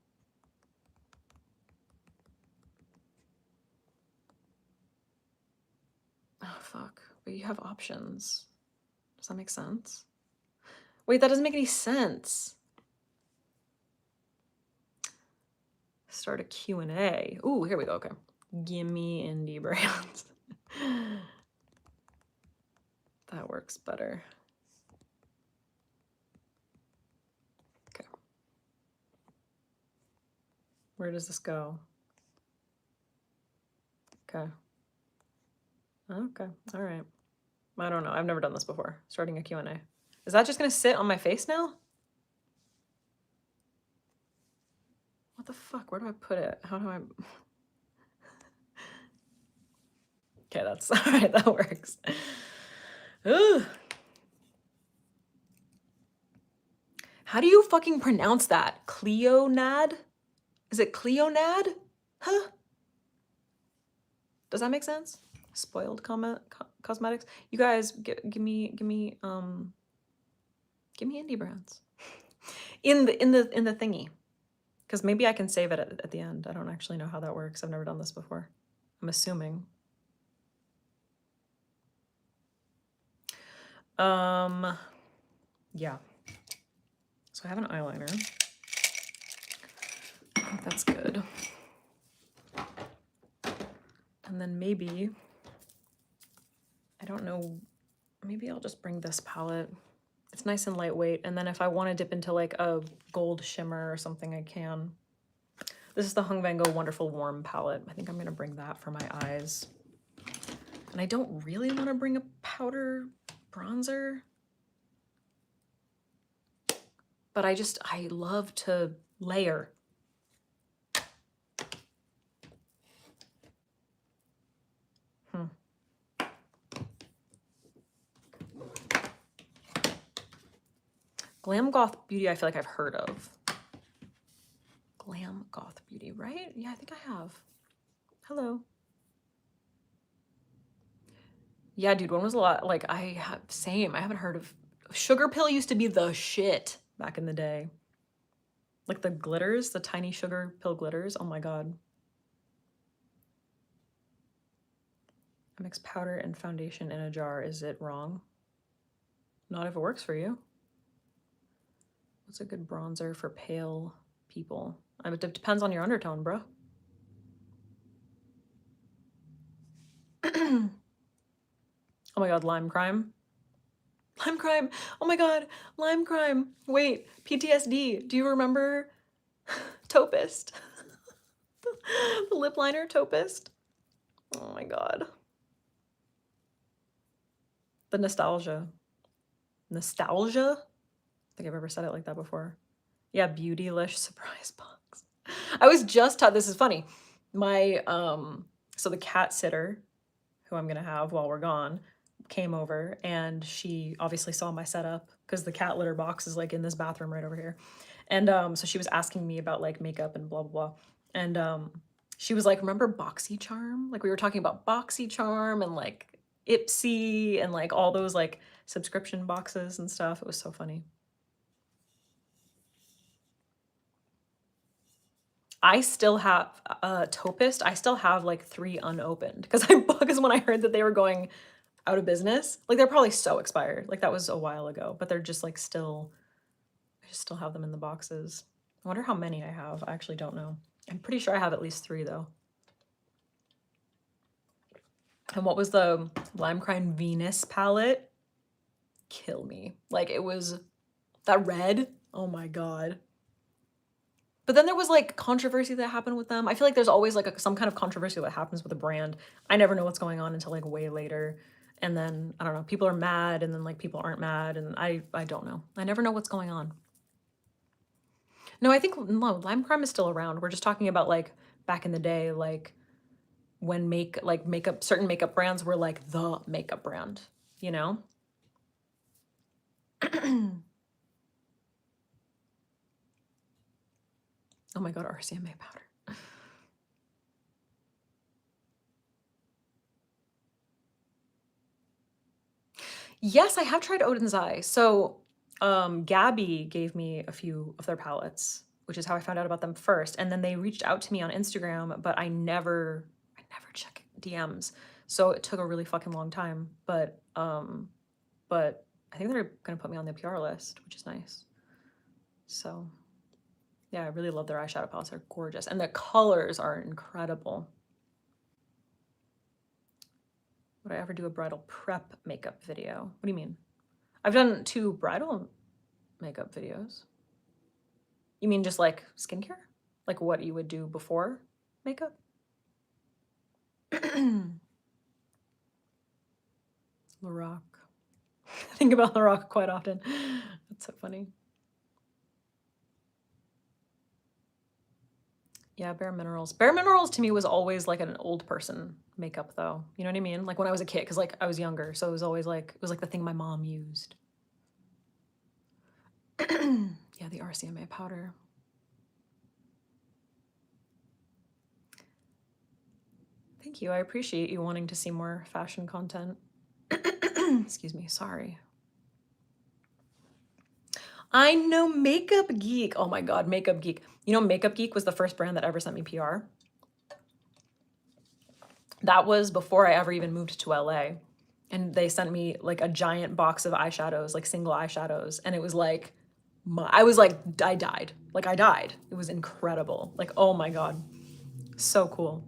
oh fuck. But you have options. Does that make sense? Wait, that doesn't make any sense. Start a Q&A. Ooh, here we go. Okay. Gimme indie brands. That works better. Okay. Where does this go? Okay. Okay. All right. I don't know. I've never done this before. Starting a Q&A. Is that just going to sit on my face now? What the fuck? Where do I put it? How do I... Okay, that's... All right, that works. Ugh. How do you fucking pronounce that? Cleonad? Is it Cleonad? Huh? Does that make sense? Spoiled cosmetics. You guys, give me indie brands in the thingy, because maybe I can save it at the end. I don't actually know how that works. I've never done this before. I'm assuming. Yeah. So I have an eyeliner. I think that's good. And then maybe, I don't know, maybe I'll just bring this palette. It's nice and lightweight. And then if I want to dip into like a gold shimmer or something, I can. This is the Hung Van Gogh Wonderful Warm palette. I think I'm going to bring that for my eyes. And I don't really want to bring a powder bronzer. But I love to layer. Glam Goth Beauty, I feel like I've heard of. Glam Goth Beauty, right? Yeah, I think I have. Hello. Yeah, dude, when was a lot? Like, same. I haven't heard of... Sugar Pill used to be the shit back in the day. Like the glitters, the tiny Sugar Pill glitters. Oh my god. I mix powder and foundation in a jar. Is it wrong? Not if it works for you. What's a good bronzer for pale people? It depends on your undertone, bro. Oh my god, Lime Crime. Lime Crime. Oh my god, Lime Crime. Wait, PTSD. Do you remember Topist? The lip liner Topist. Oh my god. The nostalgia. Nostalgia? I think I've ever said it like that before. Yeah, Beautylish surprise box. I was just taught, this is funny. My, so the cat sitter, who I'm gonna have while we're gone, came over and she obviously saw my setup because the cat litter box is like in this bathroom right over here. And so she was asking me about like makeup and blah, blah, blah. And she was like, remember BoxyCharm? Like we were talking about BoxyCharm and like Ipsy and like all those like subscription boxes and stuff. It was so funny. I still have Topist. I still have like 3 unopened because when I heard that they were going out of business, like they're probably so expired. Like that was a while ago, but they're just like I just still have them in the boxes. I wonder how many I have. I actually don't know. I'm pretty sure I have at least 3 though. And what was the Lime Crime Venus palette? Kill me. Like, it was that red. Oh my god. But then there was like controversy that happened with them. I feel like there's always like some kind of controversy that happens with a brand. I never know what's going on until like way later. And then I don't know, people are mad and then like people aren't mad and I don't know. I never know what's going on. No, I think no, Lime Crime is still around. We're just talking about like back in the day, like when certain makeup brands were like the makeup brand, you know? Oh my god, RCMA powder. Yes, I have tried Odin's Eye. So, Gabby gave me a few of their palettes, which is how I found out about them first. And then they reached out to me on Instagram, but I never check DMs. So it took a really fucking long time. But I think they're gonna put me on the PR list, which is nice. So yeah, I really love their eyeshadow palettes. They're gorgeous. And the colors are incredible. Would I ever do a bridal prep makeup video? What do you mean? I've done 2 bridal makeup videos. You mean just like skincare? Like what you would do before makeup? Lorac. I think about Lorac quite often. That's so funny. Yeah, Bare Minerals. Bare Minerals to me was always like an old person makeup though. You know what I mean? Like when I was a kid, because like I was younger, so it was always like, it was like the thing my mom used. Yeah, the RCMA powder. Thank you. I appreciate you wanting to see more fashion content. Excuse me, sorry. I know Makeup Geek. Oh my god, Makeup Geek. You know, Makeup Geek was the first brand that ever sent me PR. That was before I ever even moved to LA. And they sent me like a giant box of eyeshadows, like single eyeshadows. And it was like, I was like, I died. Like I died. It was incredible. Like, oh my god. So cool.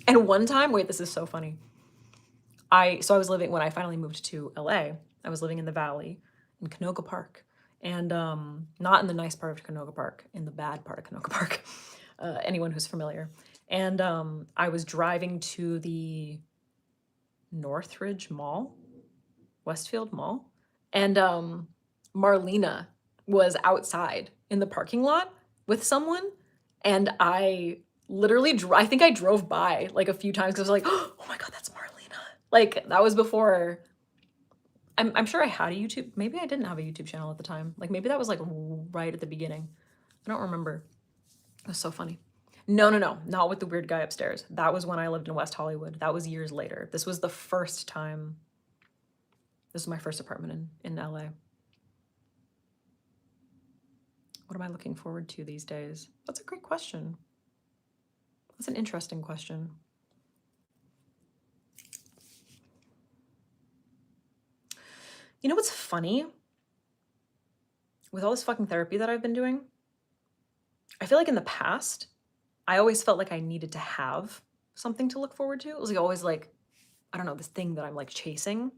And one time, wait, this is so funny. So I was living, when I finally moved to LA, I was living in the Valley in Canoga Park. And not in the nice part of Canoga Park, in the bad part of Canoga Park. Anyone who's familiar. And I was driving to the Northridge Mall, Westfield Mall, and Marlena was outside in the parking lot with someone, and I literally, I think I drove by like a few times because I was like, oh my god, that's Marlena. Like that was before. I'm sure I had a YouTube. Maybe I didn't have a YouTube channel at the time. Like maybe that was like right at the beginning. I don't remember. It was so funny. No, not with the weird guy upstairs. That was when I lived in West Hollywood. That was years later. This was the first time. This was my first apartment in LA. What am I looking forward to these days? That's a great question. That's an interesting question. You know what's funny? With all this fucking therapy that I've been doing, I feel like in the past, I always felt like I needed to have something to look forward to. It was like always like, I don't know, this thing that I'm like chasing.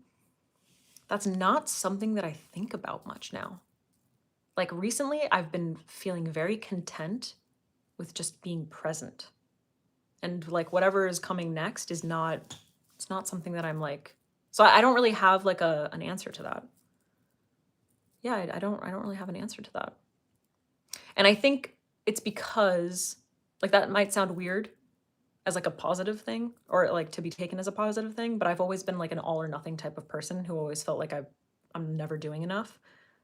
That's not something that I think about much now. Like recently, I've been feeling very content with just being present. And like whatever is coming next is not, it's not something that I'm like, so I don't really have like an answer to that. Yeah, I don't really have an answer to that. And I think it's because like that might sound weird as like a positive thing or like to be taken as a positive thing, but I've always been like an all or nothing type of person who always felt like I'm never doing enough.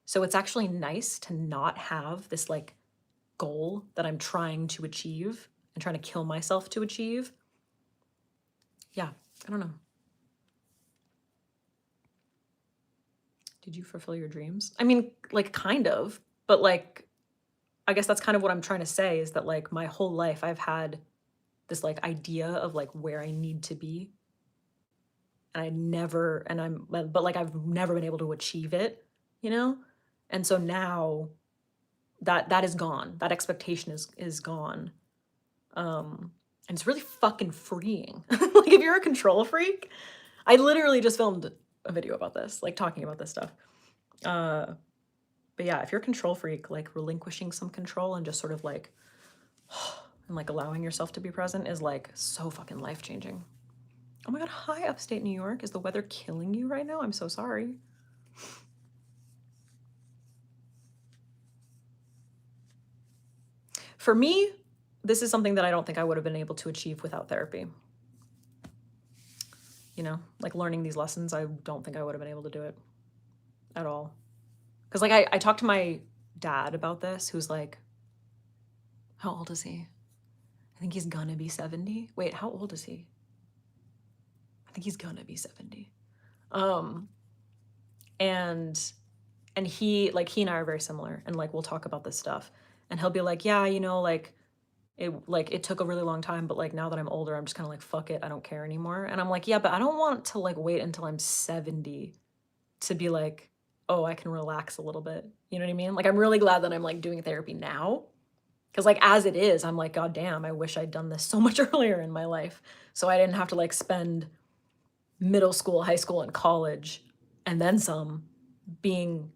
So it's actually nice to not have this like goal that I'm trying to achieve and trying to kill myself to achieve. Yeah, I don't know. Did you fulfill your dreams? I mean, like kind of, but like I guess that's kind of what I'm trying to say is that like my whole life I've had this like idea of like where I need to be. And but like I've never been able to achieve it, you know? And so now that is gone. That expectation is gone. And it's really fucking freeing. Like, if you're a control freak, I literally just filmed a video about this, like talking about this stuff. But yeah, if you're a control freak, like relinquishing some control and just sort of like, and like allowing yourself to be present is like so fucking life-changing. Oh my God, hi upstate New York. Is the weather killing you right now? I'm so sorry. For me, this is something that I don't think I would have been able to achieve without therapy. You know, like learning these lessons, I don't think I would have been able to do it at all. Because like I talked to my dad about this, who's like, how old is he? I think he's gonna be 70. Wait, how old is he? I think he's gonna be 70. And he and I are very similar, and like we'll talk about this stuff, and he'll be like, yeah, you know, like it took a really long time, but like now that I'm older, I'm just kind of like, fuck it, I don't care anymore. And I'm like, yeah, but I don't want to like wait until I'm 70 to be like, oh, I can relax a little bit. You know what I mean? Like, I'm really glad that I'm like doing therapy now. Cause like as it is, I'm like, God damn, I wish I'd done this so much earlier in my life. So I didn't have to like spend middle school, high school, and college, and then some being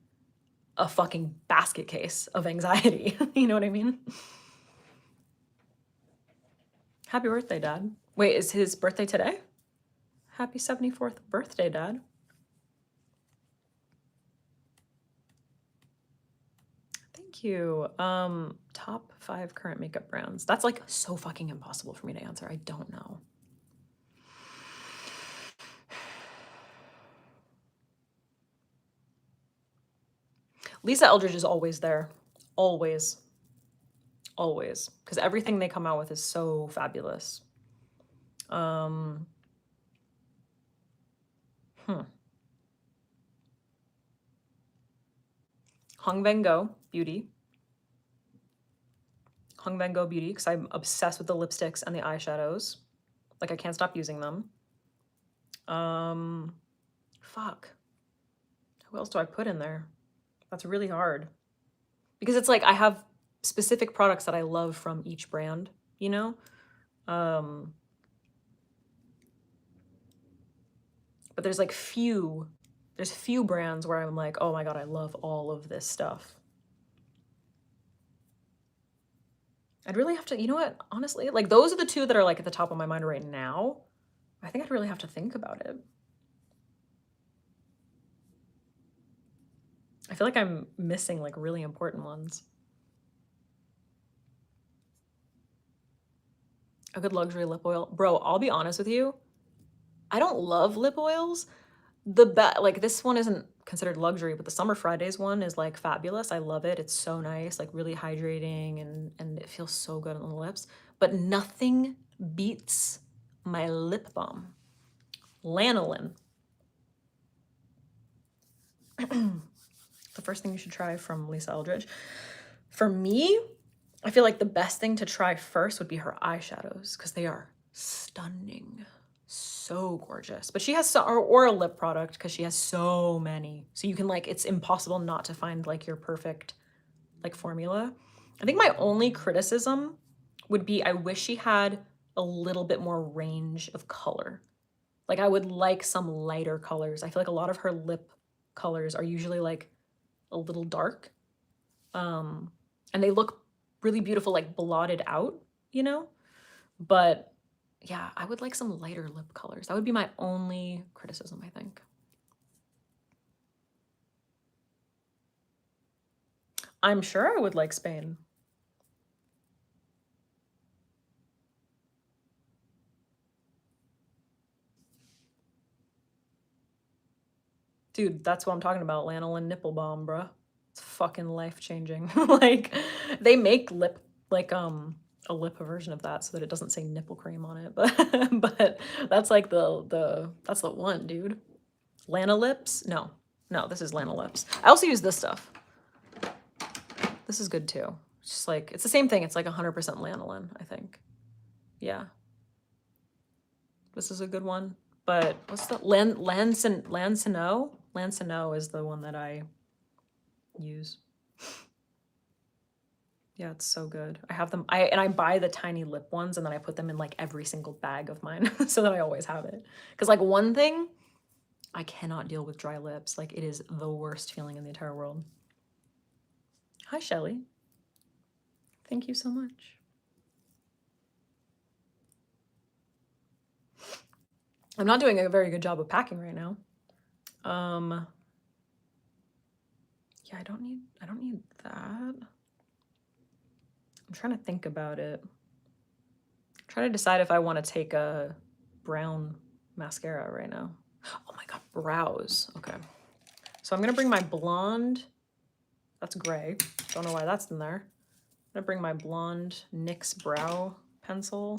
a fucking basket case of anxiety. You know what I mean? Happy birthday, Dad. Wait, is his birthday today? Happy 74th birthday, Dad. Thank you. Top 5 current makeup brands. That's like so fucking impossible for me to answer. I don't know. Lisa Eldridge is always there. Always. Always. Because everything they come out with is so fabulous. Hong Van Gogh Beauty. Hong Van Gogh Beauty, because I'm obsessed with the lipsticks and the eyeshadows. Like, I can't stop using them. Fuck. Who else do I put in there? That's really hard. Because it's like I have specific products that I love from each brand, you know? But there's like few brands where I'm like, oh my God, I love all of this stuff. I'd really have to, you know what, honestly, like those are the 2 that are like at the top of my mind right now. I think I'd really have to think about it. I feel like I'm missing like really important ones. A good luxury lip oil. Bro, I'll be honest with you. I don't love lip oils. Like this one isn't considered luxury, but the Summer Fridays one is like fabulous. I love it. It's so nice, like really hydrating, and it feels so good on the lips. But nothing beats my lip balm. Lanolin. The first thing you should try from Lisa Eldridge. For me, I feel like the best thing to try first would be her eyeshadows, because they are stunning. So gorgeous. But she has or a lip product, because she has so many. So you can like, it's impossible not to find like your perfect like formula. I think my only criticism would be I wish she had a little bit more range of color. Like I would like some lighter colors. I feel like a lot of her lip colors are usually like a little dark. And they look really beautiful, like blotted out, you know? But yeah, I would like some lighter lip colors. That would be my only criticism, I think. I'm sure I would like Spain. Dude, that's what I'm talking about. Lanolin nipple balm, bruh. It's fucking life-changing. Like, they make lip, like, a lip version of that so that it doesn't say nipple cream on it. But that's like that's the one, dude. Lana Lips? No, this is Lana Lips. I also use this stuff. This is good too. It's just like, it's the same thing. It's like 100% lanolin, I think. Yeah. This is a good one. But what's the Lansino? Lansino is the one that I use. Yeah, it's so good. I have them. I buy the tiny lip ones and then I put them in like every single bag of mine so that I always have it. Because like one thing, I cannot deal with dry lips. Like it is the worst feeling in the entire world. Hi, Shelly. Thank you so much. I'm not doing a very good job of packing right now. Yeah, I don't need that. I'm trying to think about it. I'm trying to decide if I want to take a brown mascara right now. Oh my god, brows. Okay. So I'm gonna bring my blonde. That's gray. Don't know why that's in there. I'm gonna bring my blonde NYX brow pencil.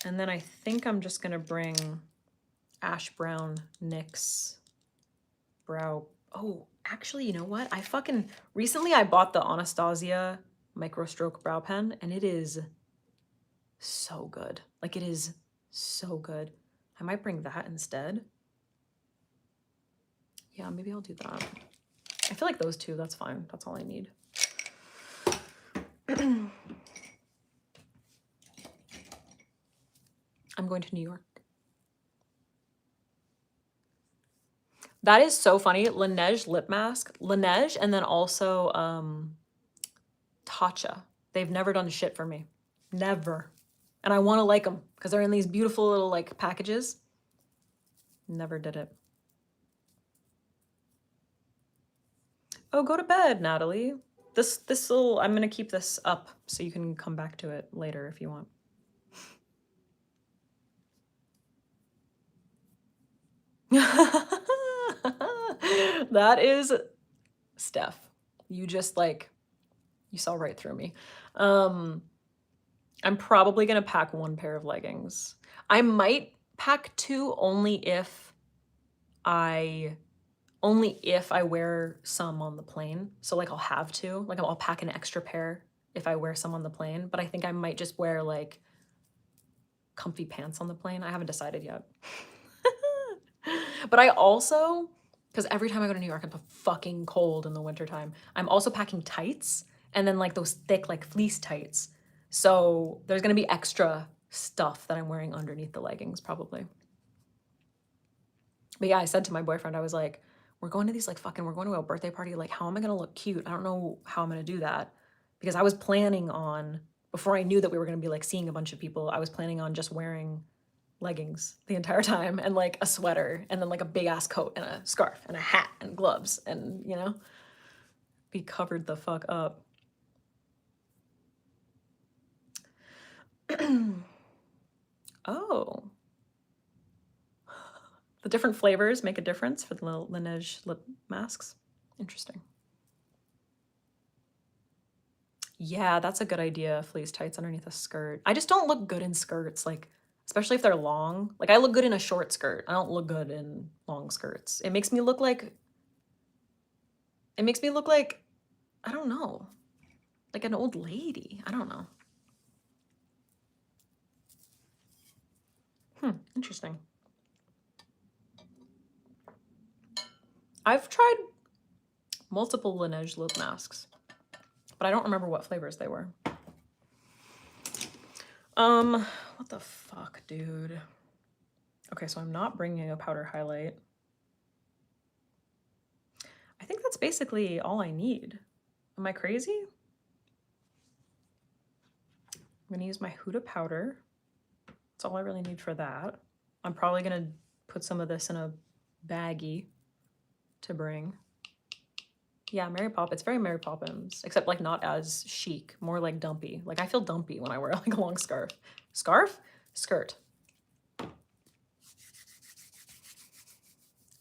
And then I think I'm just gonna bring ash brown NYX brow. Oh, actually, you know what? Recently I bought the Anastasia micro stroke brow pen and it is so good. Like it is so good. I might bring that instead. Yeah, maybe I'll do that. I feel like those two, that's fine. That's all I need. I'm going to New York. That is so funny. Laneige lip mask. Laneige and then also Tatcha. They've never done shit for me. Never. And I want to like them because they're in these beautiful little like packages. Never did it. Oh, go to bed, Natalie. I'm going to keep this up so you can come back to it later if you want. That is Steph. You just like, you saw right through me. I'm probably going to pack one pair of leggings. I might pack two only if I wear some on the plane. So like I'll have to, like I'll pack an extra pair if I wear some on the plane, but I think I might just wear like comfy pants on the plane. I haven't decided yet. But I also, because every time I go to New York, it's fucking cold in the wintertime. I'm also packing tights and then like those thick like fleece tights. So there's gonna be extra stuff that I'm wearing underneath the leggings probably. But yeah, I said to my boyfriend, I was like, we're going to a birthday party. Like, how am I gonna look cute? I don't know how I'm gonna do that. Because I was planning on, before I knew that we were gonna be like seeing a bunch of people, I was planning on just wearing leggings the entire time and like a sweater and then like a big ass coat and a scarf and a hat and gloves and, you know, be covered the fuck up. Oh. The different flavors make a difference for the little Laneige lip masks. Interesting. Yeah, that's a good idea. Fleece tights underneath a skirt. I just don't look good in skirts, like, especially if they're long. Like, I look good in a short skirt. I don't look good in long skirts. It makes me look like, I don't know, like an old lady. I don't know. Interesting. I've tried multiple Laneige lip masks, but I don't remember what flavors they were. What the fuck, dude? Okay, so I'm not bringing a powder highlight. I think that's basically all I need. Am I crazy? I'm gonna use my Huda powder. That's all I really need for that. I'm probably gonna put some of this in a baggie to bring. Yeah, Mary Poppins. It's very Mary Poppins, except like not as chic, more like dumpy. Like I feel dumpy when I wear like a long scarf. Scarf? Skirt.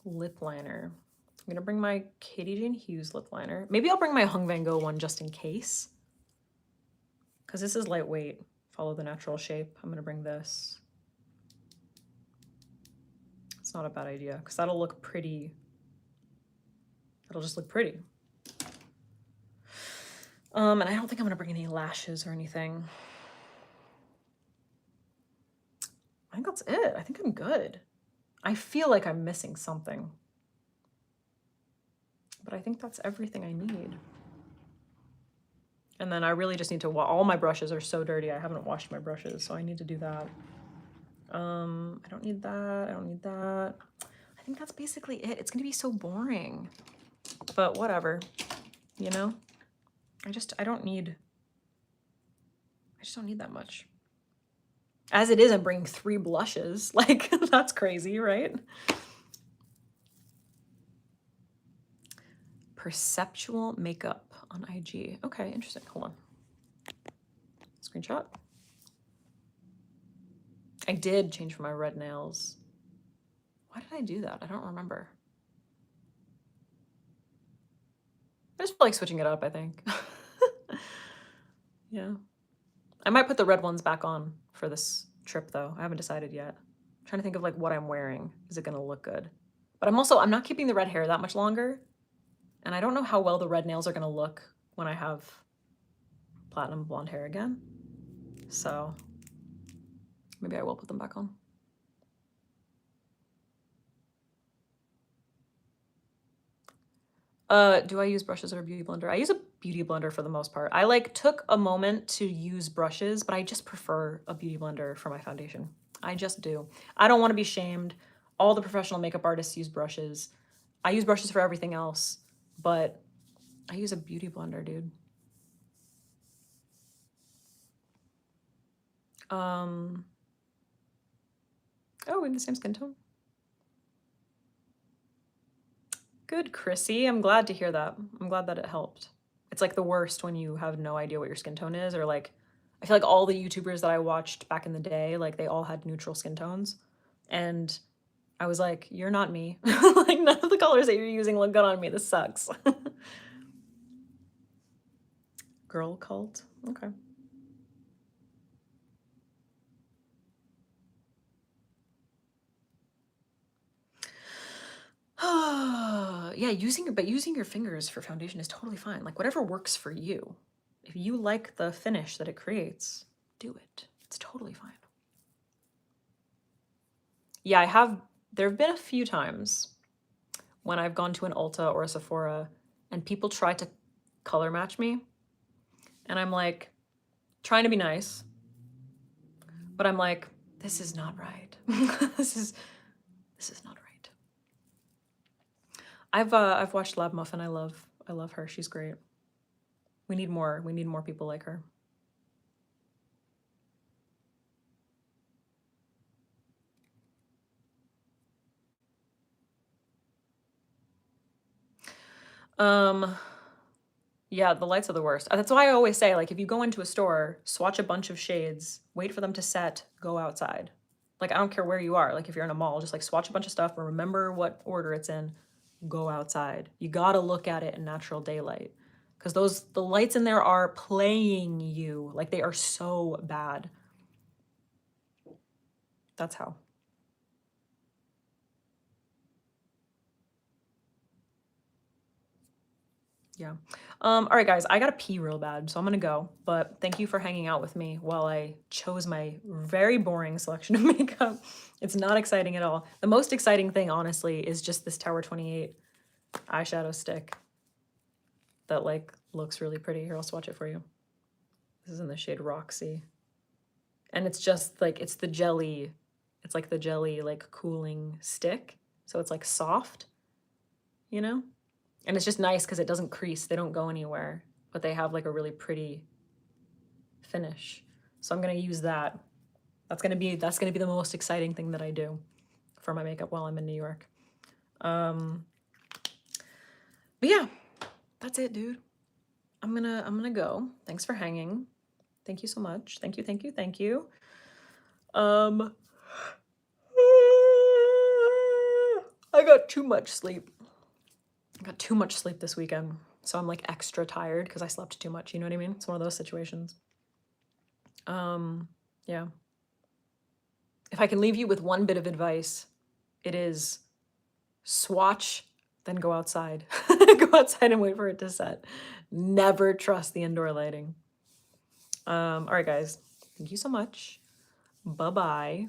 Lip liner. I'm gonna bring my Katie Jane Hughes lip liner. Maybe I'll bring my Hung Van Gogh one just in case. Because this is lightweight. Follow the natural shape. I'm gonna bring this. It's not a bad idea because that'll look pretty. It'll just look pretty. And I don't think I'm gonna bring any lashes or anything. I think that's it. I think I'm good. I feel like I'm missing something. But I think that's everything I need. And then I really just need to all my brushes are so dirty. I haven't washed my brushes, so I need to do that. I don't need that. I don't need that. I think that's basically it. It's gonna be so boring, but whatever, you know? I just don't need that much. As it is, I'm bringing 3 blushes. Like, that's crazy, right? Perceptual makeup on IG. Okay, interesting. Hold on. Screenshot. I did change for my red nails. Why did I do that? I don't remember. I just feel like switching it up, I think. Yeah. I might put the red ones back on for this trip, though. I haven't decided yet. I'm trying to think of like what I'm wearing. Is it gonna look good? But I'm not keeping the red hair that much longer. And I don't know how well the red nails are gonna look when I have platinum blonde hair again. So maybe I will put them back on. Do I use brushes or a beauty blender? I use a beauty blender for the most part. I like took a moment to use brushes, but I just prefer a beauty blender for my foundation. I just do. I don't want to be shamed. All the professional makeup artists use brushes. I use brushes for everything else, but I use a beauty blender, dude. Oh, we have the same skin tone. Good, Chrissy. I'm glad to hear that. I'm glad that it helped. It's like the worst when you have no idea what your skin tone is, or like, I feel like all the YouTubers that I watched back in the day, like they all had neutral skin tones. And I was like, you're not me. Like none of the colors that you're using look good on me. This sucks. Girl cult. Okay. Yeah, using your fingers for foundation is totally fine. Like whatever works for you. If you like the finish that it creates, do it. It's totally fine. Yeah, there have been a few times when I've gone to an Ulta or a Sephora and people try to color match me. And I'm like, trying to be nice, but I'm like, this is not right. This is not right. I've watched Lab Muffin. I love her. She's great. We need more people like her. Yeah, the lights are the worst. That's why I always say, like, if you go into a store, swatch a bunch of shades, wait for them to set, go outside. Like, I don't care where you are. Like, if you're in a mall, just like swatch a bunch of stuff, but remember what order it's in, go outside. You gotta look at it in natural daylight. Because the lights in there are playing you. Like, they are so bad. That's how. Yeah. All right, guys, I gotta pee real bad, so I'm gonna go. But thank you for hanging out with me while I chose my very boring selection of makeup. It's not exciting at all. The most exciting thing, honestly, is just this Tower 28 eyeshadow stick that like looks really pretty. Here, I'll swatch it for you. This is in the shade Roxy. And it's just like, it's the jelly. It's like the jelly, like cooling stick. So it's like soft, you know? And it's just nice because it doesn't crease. They don't go anywhere, but they have like a really pretty finish. So I'm gonna use that. That's gonna be the most exciting thing that I do for my makeup while I'm in New York. But yeah, that's it, dude. I'm gonna go. Thanks for hanging. Thank you so much. Thank you, thank you, thank you. I got too much sleep. I got too much sleep this weekend. So I'm like extra tired because I slept too much. You know what I mean? It's one of those situations. Yeah. If I can leave you with one bit of advice, it is swatch, then go outside. Go outside and wait for it to set. Never trust the indoor lighting. All right, guys. Thank you so much. Bye-bye.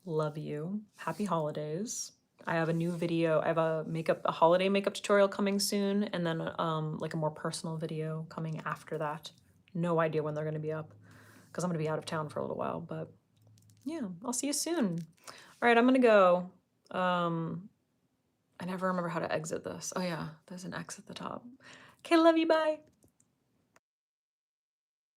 Love you. Happy holidays. I have a new video. I have a holiday makeup tutorial coming soon, and then like a more personal video coming after that no idea when they're going to be up because I'm going to be out of town for a little while. But yeah, I'll see you soon. All right, I'm going to go. I never remember how to exit this. Oh yeah, there's an X at the top. Okay, love you, bye.